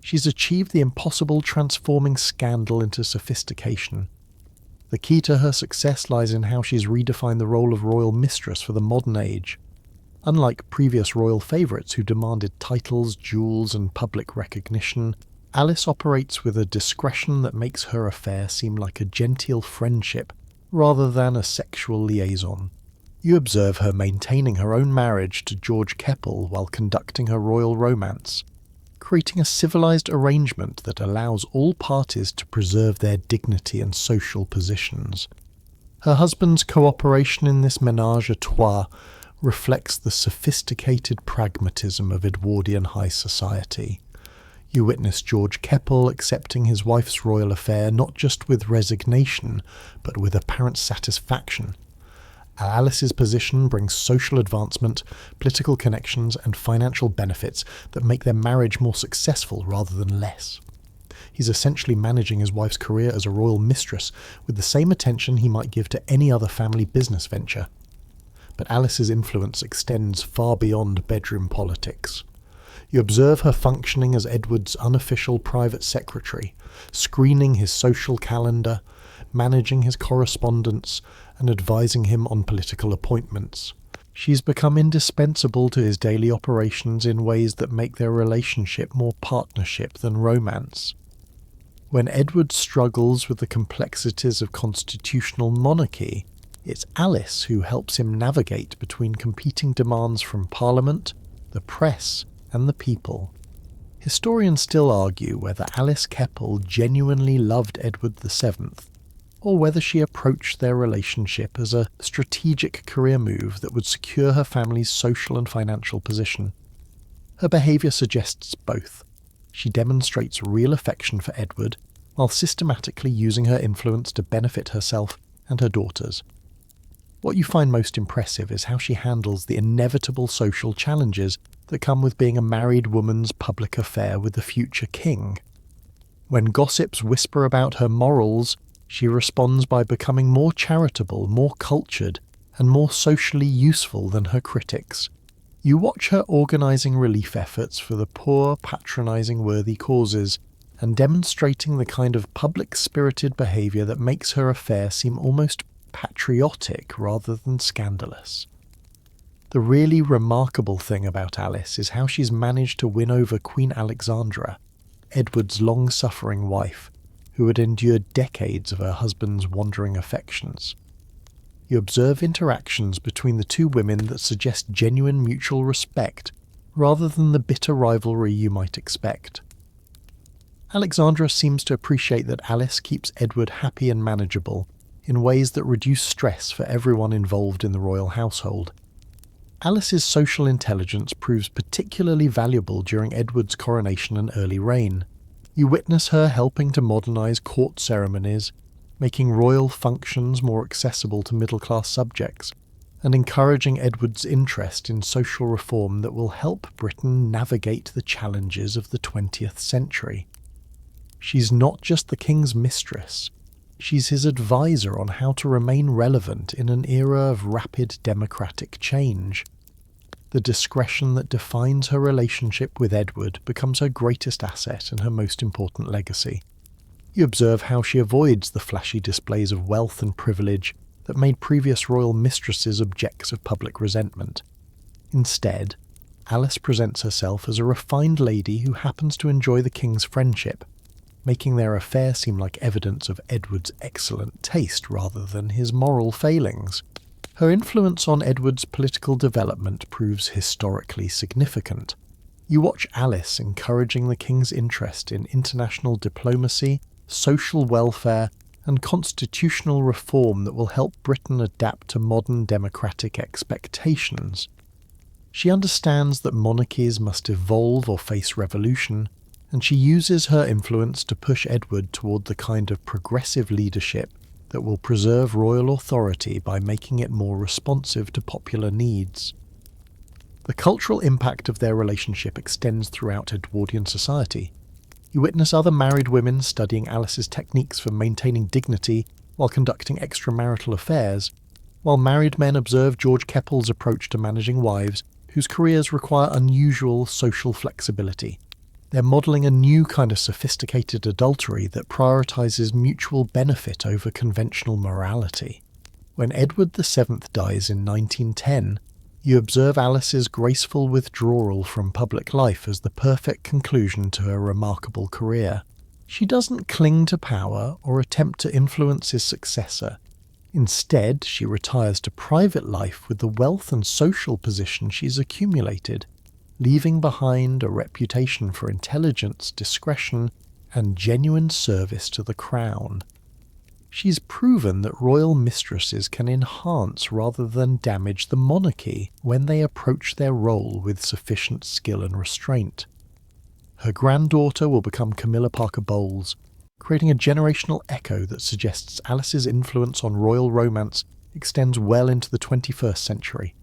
She's achieved the impossible, transforming scandal into sophistication. The key to her success lies in how she's redefined the role of royal mistress for the modern age. Unlike previous royal favourites who demanded titles, jewels, and public recognition, Alice operates with a discretion that makes her affair seem like a genteel friendship rather than a sexual liaison. You observe her maintaining her own marriage to George Keppel while conducting her royal romance, creating a civilised arrangement that allows all parties to preserve their dignity and social positions. Her husband's cooperation in this ménage à trois reflects the sophisticated pragmatism of Edwardian high society. You witness George Keppel accepting his wife's royal affair not just with resignation, but with apparent satisfaction. Alice's position brings social advancement, political connections, and financial benefits that make their marriage more successful rather than less. He's essentially managing his wife's career as a royal mistress with the same attention he might give to any other family business venture. But Alice's influence extends far beyond bedroom politics. You observe her functioning as Edward's unofficial private secretary, screening his social calendar, managing his correspondence, and advising him on political appointments. She's become indispensable to his daily operations in ways that make their relationship more partnership than romance. When Edward struggles with the complexities of constitutional monarchy, it's Alice who helps him navigate between competing demands from Parliament, the press, and the people. Historians still argue whether Alice Keppel genuinely loved Edward VII, or whether she approached their relationship as a strategic career move that would secure her family's social and financial position. Her behaviour suggests both. She demonstrates real affection for Edward, while systematically using her influence to benefit herself and her daughters. What you find most impressive is how she handles the inevitable social challenges that come with being a married woman's public affair with the future king. When gossips whisper about her morals, she responds by becoming more charitable, more cultured, and more socially useful than her critics. You watch her organising relief efforts for the poor, patronising worthy causes, and demonstrating the kind of public-spirited behaviour that makes her affair seem almost patriotic rather than scandalous. The really remarkable thing about Alice is how she's managed to win over Queen Alexandra, Edward's long-suffering wife, who had endured decades of her husband's wandering affections. You observe interactions between the two women that suggest genuine mutual respect, rather than the bitter rivalry you might expect. Alexandra seems to appreciate that Alice keeps Edward happy and manageable, in ways that reduce stress for everyone involved in the royal household. Alice's social intelligence proves particularly valuable during Edward's coronation and early reign. You witness her helping to modernise court ceremonies, making royal functions more accessible to middle-class subjects, and encouraging Edward's interest in social reform that will help Britain navigate the challenges of the 20th century. She's not just the king's mistress, she's his advisor on how to remain relevant in an era of rapid democratic change. The discretion that defines her relationship with Edward becomes her greatest asset and her most important legacy. You observe how she avoids the flashy displays of wealth and privilege that made previous royal mistresses objects of public resentment. Instead, Alice presents herself as a refined lady who happens to enjoy the king's friendship, making their affair seem like evidence of Edward's excellent taste rather than his moral failings. Her influence on Edward's political development proves historically significant. You watch Alice encouraging the king's interest in international diplomacy, social welfare, and constitutional reform that will help Britain adapt to modern democratic expectations. She understands that monarchies must evolve or face revolution, and she uses her influence to push Edward toward the kind of progressive leadership that will preserve royal authority by making it more responsive to popular needs. The cultural impact of their relationship extends throughout Edwardian society. You witness other married women studying Alice's techniques for maintaining dignity while conducting extramarital affairs, while married men observe George Keppel's approach to managing wives whose careers require unusual social flexibility. They're modelling a new kind of sophisticated adultery that prioritises mutual benefit over conventional morality. When Edward VII dies in 1910, you observe Alice's graceful withdrawal from public life as the perfect conclusion to her remarkable career. She doesn't cling to power or attempt to influence his successor. Instead, she retires to private life with the wealth and social position she's accumulated, leaving behind a reputation for intelligence, discretion, and genuine service to the crown. She's proven that royal mistresses can enhance rather than damage the monarchy when they approach their role with sufficient skill and restraint. Her granddaughter will become Camilla Parker Bowles, creating a generational echo that suggests Alice's influence on royal romance extends well into the 21st century.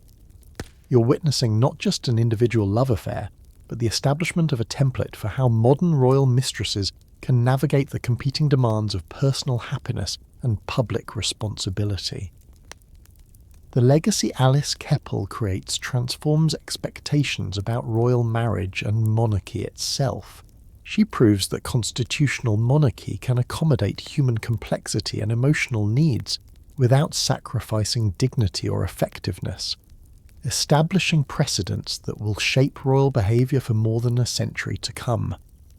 You're witnessing not just an individual love affair, but the establishment of a template for how modern royal mistresses can navigate the competing demands of personal happiness and public responsibility. The legacy Alice Keppel creates transforms expectations about royal marriage and monarchy itself. She proves that constitutional monarchy can accommodate human complexity and emotional needs without sacrificing dignity or effectiveness, establishing precedents that will shape royal behaviour for more than a century to come.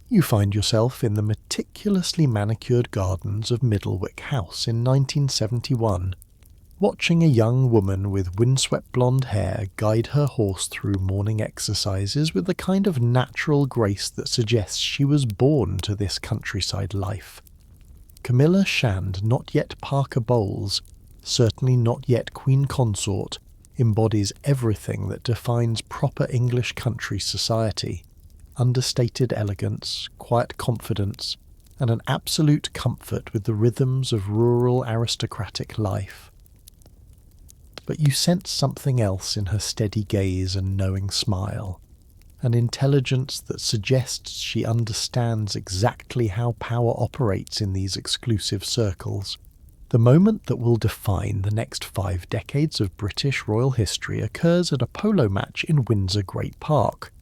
You find yourself in the meticulously manicured gardens of Middlewick House in 1971, watching a young woman with windswept blonde hair guide her horse through morning exercises with the kind of natural grace that suggests she was born to this countryside life. Camilla Shand, not yet Parker Bowles, certainly not yet Queen Consort, embodies everything that defines proper English country society: understated elegance, quiet confidence, and an absolute comfort with the rhythms of rural aristocratic life. But you sense something else in her steady gaze and knowing smile, an intelligence that suggests she understands exactly how power operates in these exclusive circles. The moment that will define the next 5 decades of British royal history occurs at a polo match in Windsor Great Park,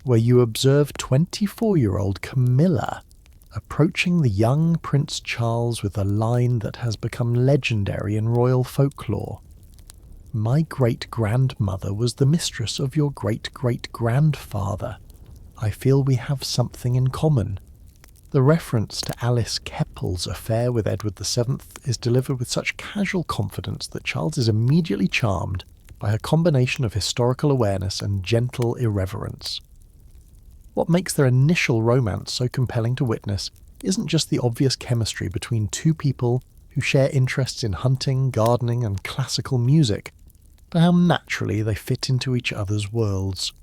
where you observe 24-year-old Camilla approaching the young Prince Charles with a line that has become legendary in royal folklore. "My great-grandmother was the mistress of your great-great-grandfather. I feel we have something in common." The reference to Alice Keppel's affair with Edward VII is delivered with such casual confidence that Charles is immediately charmed by her combination of historical awareness and gentle irreverence. What makes their initial romance so compelling to witness isn't just the obvious chemistry between two people who share interests in hunting, gardening, and classical music, but how naturally they fit into each other's worlds.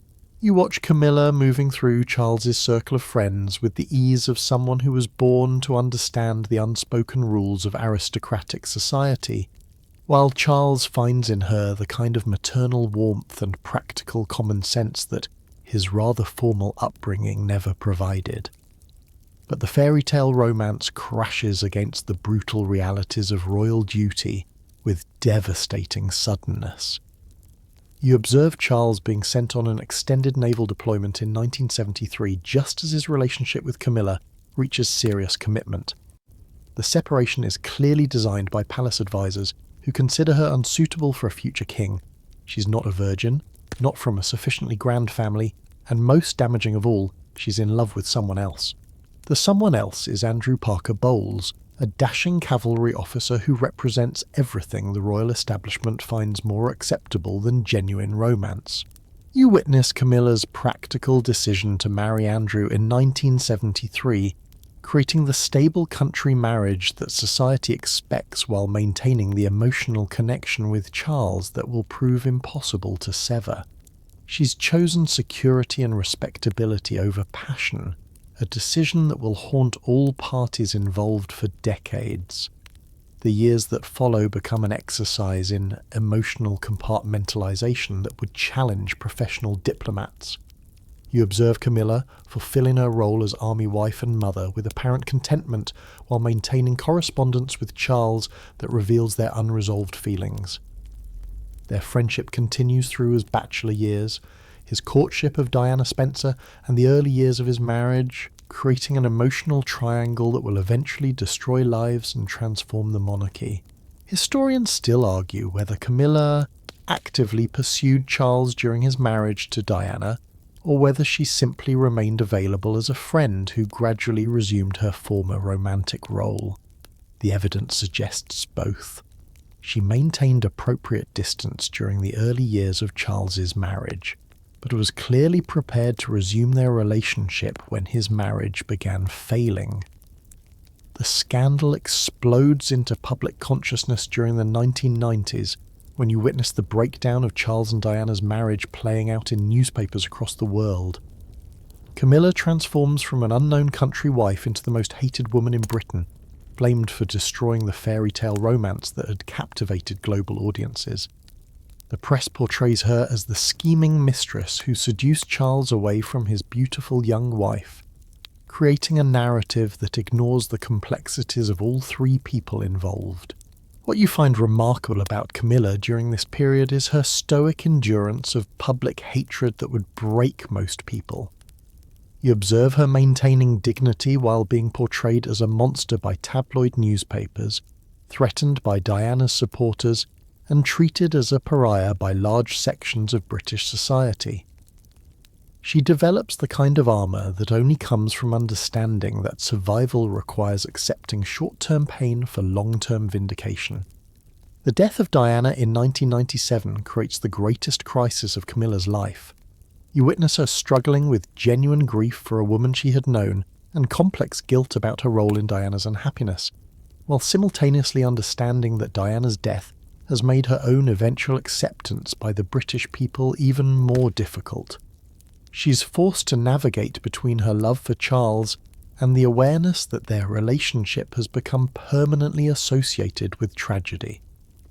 You watch Camilla moving through Charles's circle of friends with the ease of someone who was born to understand the unspoken rules of aristocratic society, while Charles finds in her the kind of maternal warmth and practical common sense that his rather formal upbringing never provided. But the fairy tale romance crashes against the brutal realities of royal duty with devastating suddenness. You observe Charles being sent on an extended naval deployment in 1973 just as his relationship with Camilla reaches serious commitment. The separation is clearly designed by palace advisors who consider her unsuitable for a future king. She's not a virgin, not from a sufficiently grand family, and most damaging of all, she's in love with someone else. The someone else is Andrew Parker Bowles, a dashing cavalry officer who represents everything the royal establishment finds more acceptable than genuine romance. You witness Camilla's practical decision to marry Andrew in 1973, creating the stable country marriage that society expects while maintaining the emotional connection with Charles that will prove impossible to sever. She's chosen security and respectability over passion, a decision that will haunt all parties involved for decades. The years that follow become an exercise in emotional compartmentalization that would challenge professional diplomats. You observe Camilla fulfilling her role as army wife and mother with apparent contentment while maintaining correspondence with Charles that reveals their unresolved feelings. Their friendship continues through his bachelor years, his courtship of Diana Spencer, and the early years of his marriage, creating an emotional triangle that will eventually destroy lives and transform the monarchy. Historians still argue whether Camilla actively pursued Charles during his marriage to Diana, or whether she simply remained available as a friend who gradually resumed her former romantic role. The evidence suggests both. She maintained appropriate distance during the early years of Charles's marriage, but was clearly prepared to resume their relationship when his marriage began failing. The scandal explodes into public consciousness during the 1990s, when you witness the breakdown of Charles and Diana's marriage playing out in newspapers across the world. Camilla transforms from an unknown country wife into the most hated woman in Britain, blamed for destroying the fairy tale romance that had captivated global audiences. The press portrays her as the scheming mistress who seduced Charles away from his beautiful young wife, creating a narrative that ignores the complexities of all three people involved. What you find remarkable about Camilla during this period is her stoic endurance of public hatred that would break most people. You observe her maintaining dignity while being portrayed as a monster by tabloid newspapers, threatened by Diana's supporters, and treated as a pariah by large sections of British society. She develops the kind of armour that only comes from understanding that survival requires accepting short-term pain for long-term vindication. The death of Diana in 1997 creates the greatest crisis of Camilla's life. You witness her struggling with genuine grief for a woman she had known and complex guilt about her role in Diana's unhappiness, while simultaneously understanding that Diana's death has made her own eventual acceptance by the British people even more difficult. She's forced to navigate between her love for Charles and the awareness that their relationship has become permanently associated with tragedy.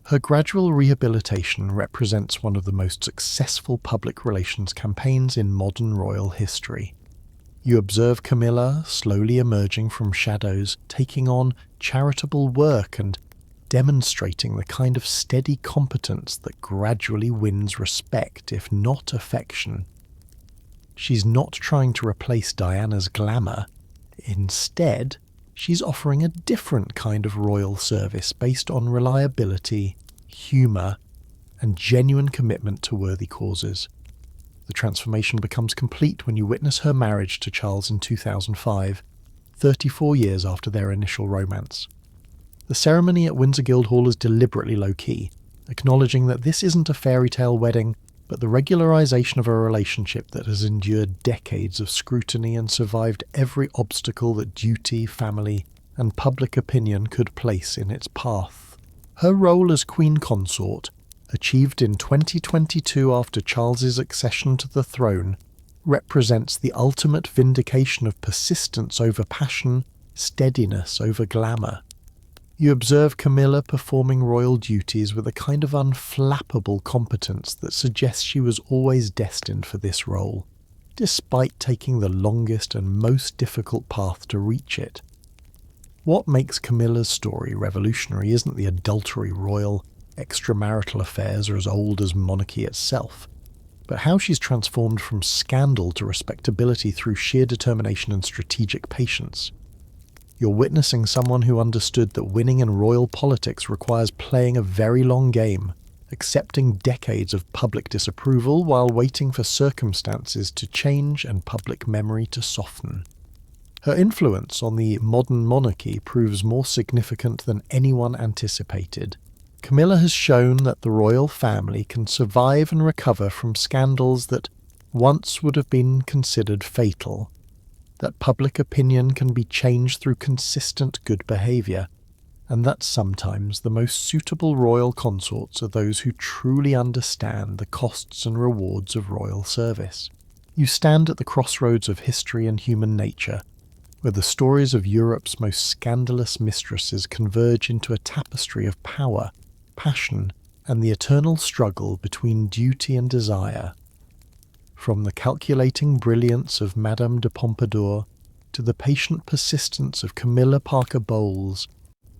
Her gradual rehabilitation represents one of the most successful public relations campaigns in modern royal history. You observe Camilla slowly emerging from shadows, taking on charitable work and demonstrating the kind of steady competence that gradually wins respect, if not affection. She's not trying to replace Diana's glamour. Instead, she's offering a different kind of royal service based on reliability, humour, and genuine commitment to worthy causes. The transformation becomes complete when you witness her marriage to Charles in 2005, 34 years after their initial romance. The ceremony at Windsor Guildhall is deliberately low-key, acknowledging that this isn't a fairy tale wedding, but the regularization of a relationship that has endured decades of scrutiny and survived every obstacle that duty, family, and public opinion could place in its path. Her role as Queen Consort, achieved in 2022 after Charles's accession to the throne, represents the ultimate vindication of persistence over passion, steadiness over glamour. You observe Camilla performing royal duties with a kind of unflappable competence that suggests she was always destined for this role, despite taking the longest and most difficult path to reach it. What makes Camilla's story revolutionary isn't the adultery royal, extramarital affairs are as old as monarchy itself, but how she's transformed from scandal to respectability through sheer determination and strategic patience. You're witnessing someone who understood that winning in royal politics requires playing a very long game, accepting decades of public disapproval while waiting for circumstances to change and public memory to soften. Her influence on the modern monarchy proves more significant than anyone anticipated. Camilla has shown that the royal family can survive and recover from scandals that once would have been considered fatal, that public opinion can be changed through consistent good behaviour, and that sometimes the most suitable royal consorts are those who truly understand the costs and rewards of royal service. You stand at the crossroads of history and human nature, where the stories of Europe's most scandalous mistresses converge into a tapestry of power, passion, and the eternal struggle between duty and desire. From the calculating brilliance of Madame de Pompadour to the patient persistence of Camilla Parker Bowles,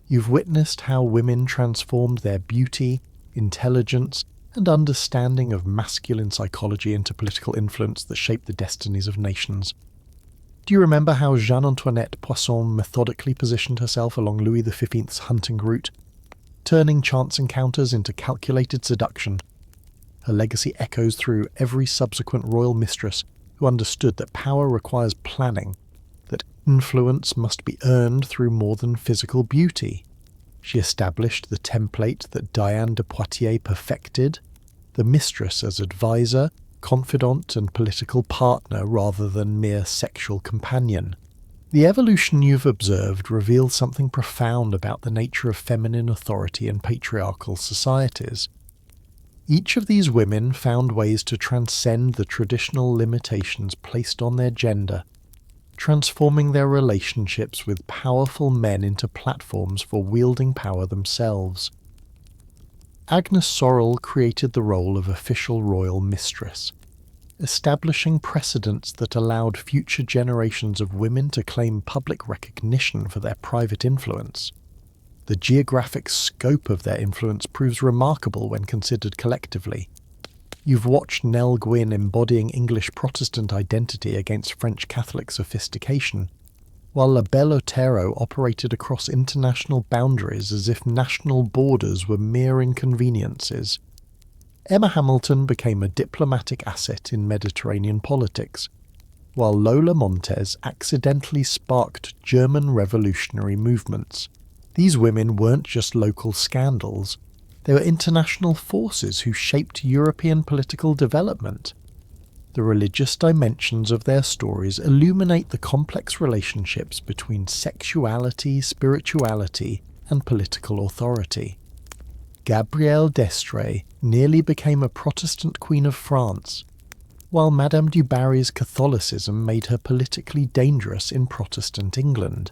you've witnessed how women transformed their beauty, intelligence, and understanding of masculine psychology into political influence that shaped the destinies of nations. Do you remember how Jeanne-Antoinette Poisson methodically positioned herself along Louis XV's hunting route, turning chance encounters into calculated seduction? Her legacy echoes through every subsequent royal mistress who understood that power requires planning, that influence must be earned through more than physical beauty. She established the template that Diane de Poitiers perfected, the mistress as advisor, confidant and political partner rather than mere sexual companion. The evolution you've observed reveals something profound about the nature of feminine authority in patriarchal societies. Each of these women found ways to transcend the traditional limitations placed on their gender, transforming their relationships with powerful men into platforms for wielding power themselves. Agnes Sorel created the role of official royal mistress, establishing precedents that allowed future generations of women to claim public recognition for their private influence. The geographic scope of their influence proves remarkable when considered collectively. You've watched Nell Gwyn embodying English Protestant identity against French Catholic sophistication, while La Belle Otero operated across international boundaries as if national borders were mere inconveniences. Emma Hamilton became a diplomatic asset in Mediterranean politics, while Lola Montez accidentally sparked German revolutionary movements. These women weren't just local scandals, they were international forces who shaped European political development. The religious dimensions of their stories illuminate the complex relationships between sexuality, spirituality, and political authority. Gabrielle d'Estrées nearly became a Protestant Queen of France, while Madame du Barry's Catholicism made her politically dangerous in Protestant England.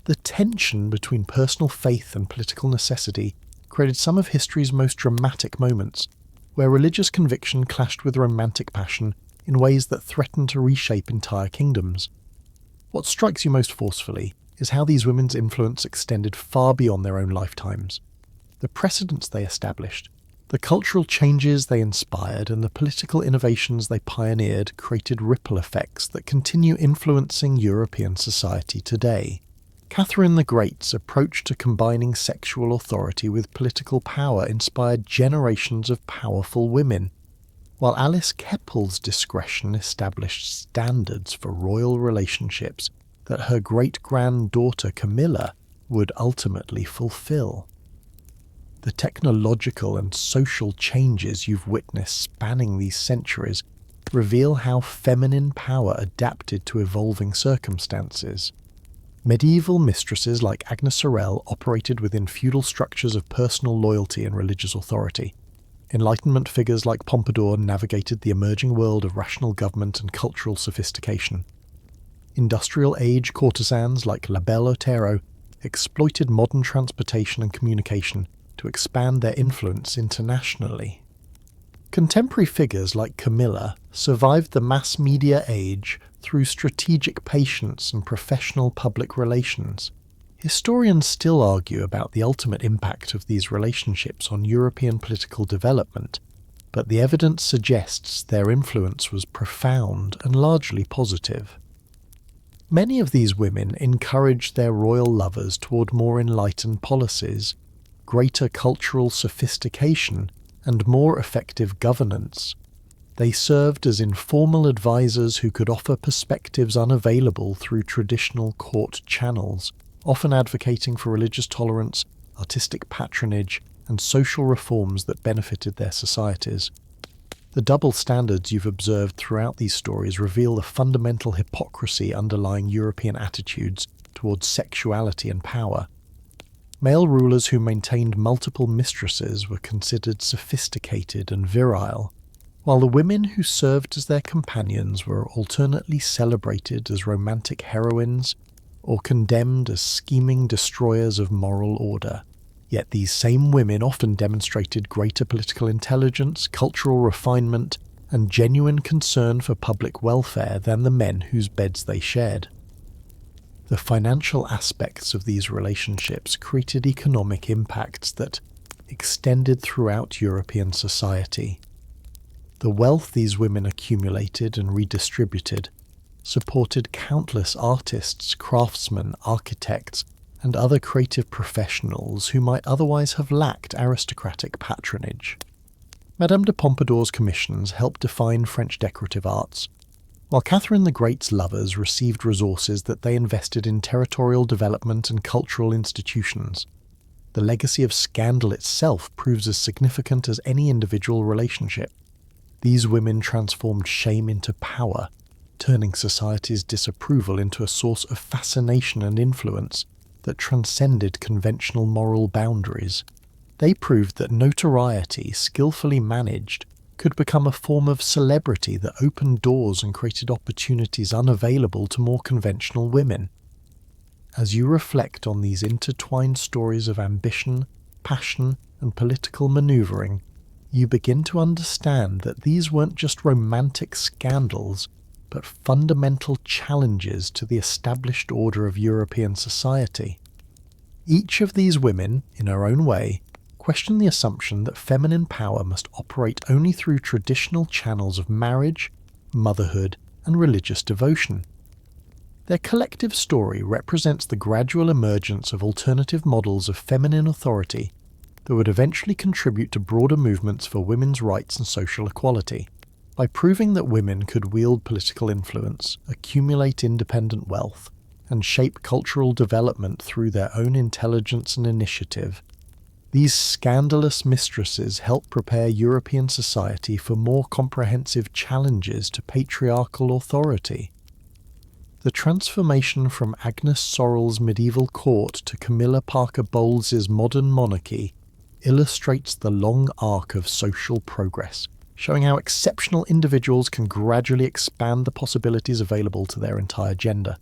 The tension between personal faith and political necessity created some of history's most dramatic moments, where religious conviction clashed with romantic passion in ways that threatened to reshape entire kingdoms. What strikes you most forcefully is how these women's influence extended far beyond their own lifetimes. The precedents they established, the cultural changes they inspired, and the political innovations they pioneered created ripple effects that continue influencing European society today. Catherine the Great's approach to combining sexual authority with political power inspired generations of powerful women, while Alice Keppel's discretion established standards for royal relationships that her great-granddaughter Camilla would ultimately fulfill. The technological and social changes you've witnessed spanning these centuries reveal how feminine power adapted to evolving circumstances. Medieval mistresses like Agnes Sorel operated within feudal structures of personal loyalty and religious authority. Enlightenment figures like Pompadour navigated the emerging world of rational government and cultural sophistication. Industrial age courtesans like La Belle Otero exploited modern transportation and communication to expand their influence internationally. Contemporary figures like Camilla survived the mass media age through strategic patience and professional public relations. Historians still argue about the ultimate impact of these relationships on European political development, but the evidence suggests their influence was profound and largely positive. Many of these women encouraged their royal lovers toward more enlightened policies, greater cultural sophistication, and more effective governance. They served as informal advisors who could offer perspectives unavailable through traditional court channels, often advocating for religious tolerance, artistic patronage, and social reforms that benefited their societies. The double standards you've observed throughout these stories reveal the fundamental hypocrisy underlying European attitudes towards sexuality and power. Male rulers who maintained multiple mistresses were considered sophisticated and virile, while the women who served as their companions were alternately celebrated as romantic heroines or condemned as scheming destroyers of moral order. Yet these same women often demonstrated greater political intelligence, cultural refinement, and genuine concern for public welfare than the men whose beds they shared. The financial aspects of these relationships created economic impacts that extended throughout European society. The wealth these women accumulated and redistributed supported countless artists, craftsmen, architects, and other creative professionals who might otherwise have lacked aristocratic patronage. Madame de Pompadour's commissions helped define French decorative arts, while Catherine the Great's lovers received resources that they invested in territorial development and cultural institutions. The legacy of scandal itself proves as significant as any individual relationship. These women transformed shame into power, turning society's disapproval into a source of fascination and influence that transcended conventional moral boundaries. They proved that notoriety, skillfully managed, could become a form of celebrity that opened doors and created opportunities unavailable to more conventional women. As you reflect on these intertwined stories of ambition, passion, and political maneuvering, you begin to understand that these weren't just romantic scandals, but fundamental challenges to the established order of European society. Each of these women, in her own way, questioned the assumption that feminine power must operate only through traditional channels of marriage, motherhood, and religious devotion. Their collective story represents the gradual emergence of alternative models of feminine authority that would eventually contribute to broader movements for women's rights and social equality. By proving that women could wield political influence, accumulate independent wealth, and shape cultural development through their own intelligence and initiative, these scandalous mistresses help prepare European society for more comprehensive challenges to patriarchal authority. The transformation from Agnes Sorel's medieval court to Camilla Parker Bowles's modern monarchy illustrates the long arc of social progress, showing how exceptional individuals can gradually expand the possibilities available to their entire gender.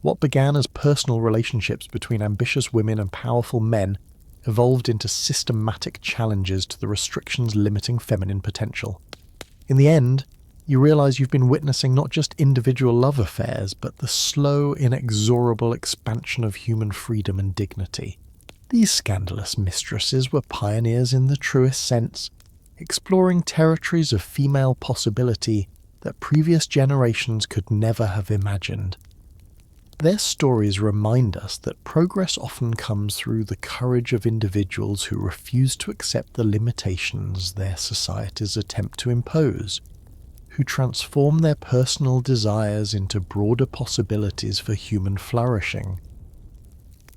What began as personal relationships between ambitious women and powerful men evolved into systematic challenges to the restrictions limiting feminine potential. In the end, you realize you've been witnessing not just individual love affairs, but the slow, inexorable expansion of human freedom and dignity. These scandalous mistresses were pioneers in the truest sense, exploring territories of female possibility that previous generations could never have imagined. Their stories remind us that progress often comes through the courage of individuals who refuse to accept the limitations their societies attempt to impose, who transform their personal desires into broader possibilities for human flourishing.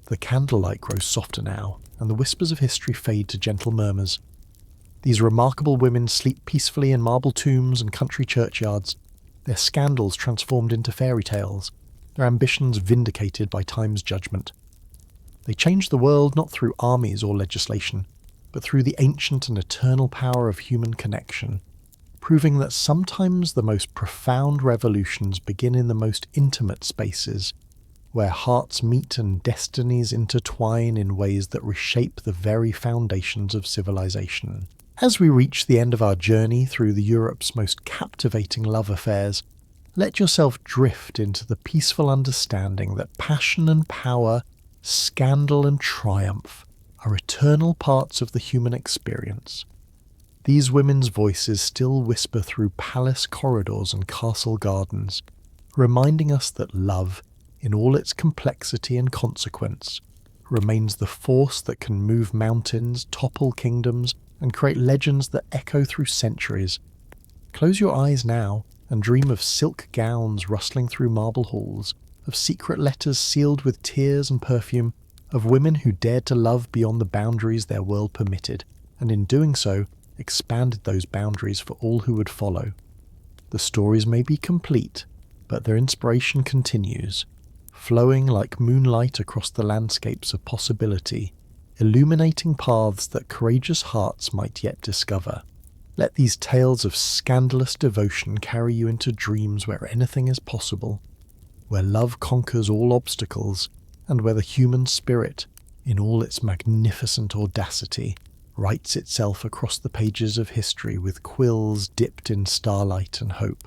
The candlelight grows softer now, and the whispers of history fade to gentle murmurs. These remarkable women sleep peacefully in marble tombs and country churchyards, their scandals transformed into fairy tales, their ambitions vindicated by time's judgment. They changed the world not through armies or legislation, but through the ancient and eternal power of human connection, proving that sometimes the most profound revolutions begin in the most intimate spaces, where hearts meet and destinies intertwine in ways that reshape the very foundations of civilization. As we reach the end of our journey through Europe's most captivating love affairs, let yourself drift into the peaceful understanding that passion and power, scandal and triumph are eternal parts of the human experience. These women's voices still whisper through palace corridors and castle gardens, reminding us that love, in all its complexity and consequence, remains the force that can move mountains, topple kingdoms, and create legends that echo through centuries. Close your eyes now and dream of silk gowns rustling through marble halls, of secret letters sealed with tears and perfume, of women who dared to love beyond the boundaries their world permitted, and in doing so, expanded those boundaries for all who would follow. The stories may be complete, but their inspiration continues, flowing like moonlight across the landscapes of possibility, illuminating paths that courageous hearts might yet discover. Let these tales of scandalous devotion carry you into dreams where anything is possible, where love conquers all obstacles, and where the human spirit, in all its magnificent audacity, writes itself across the pages of history with quills dipped in starlight and hope.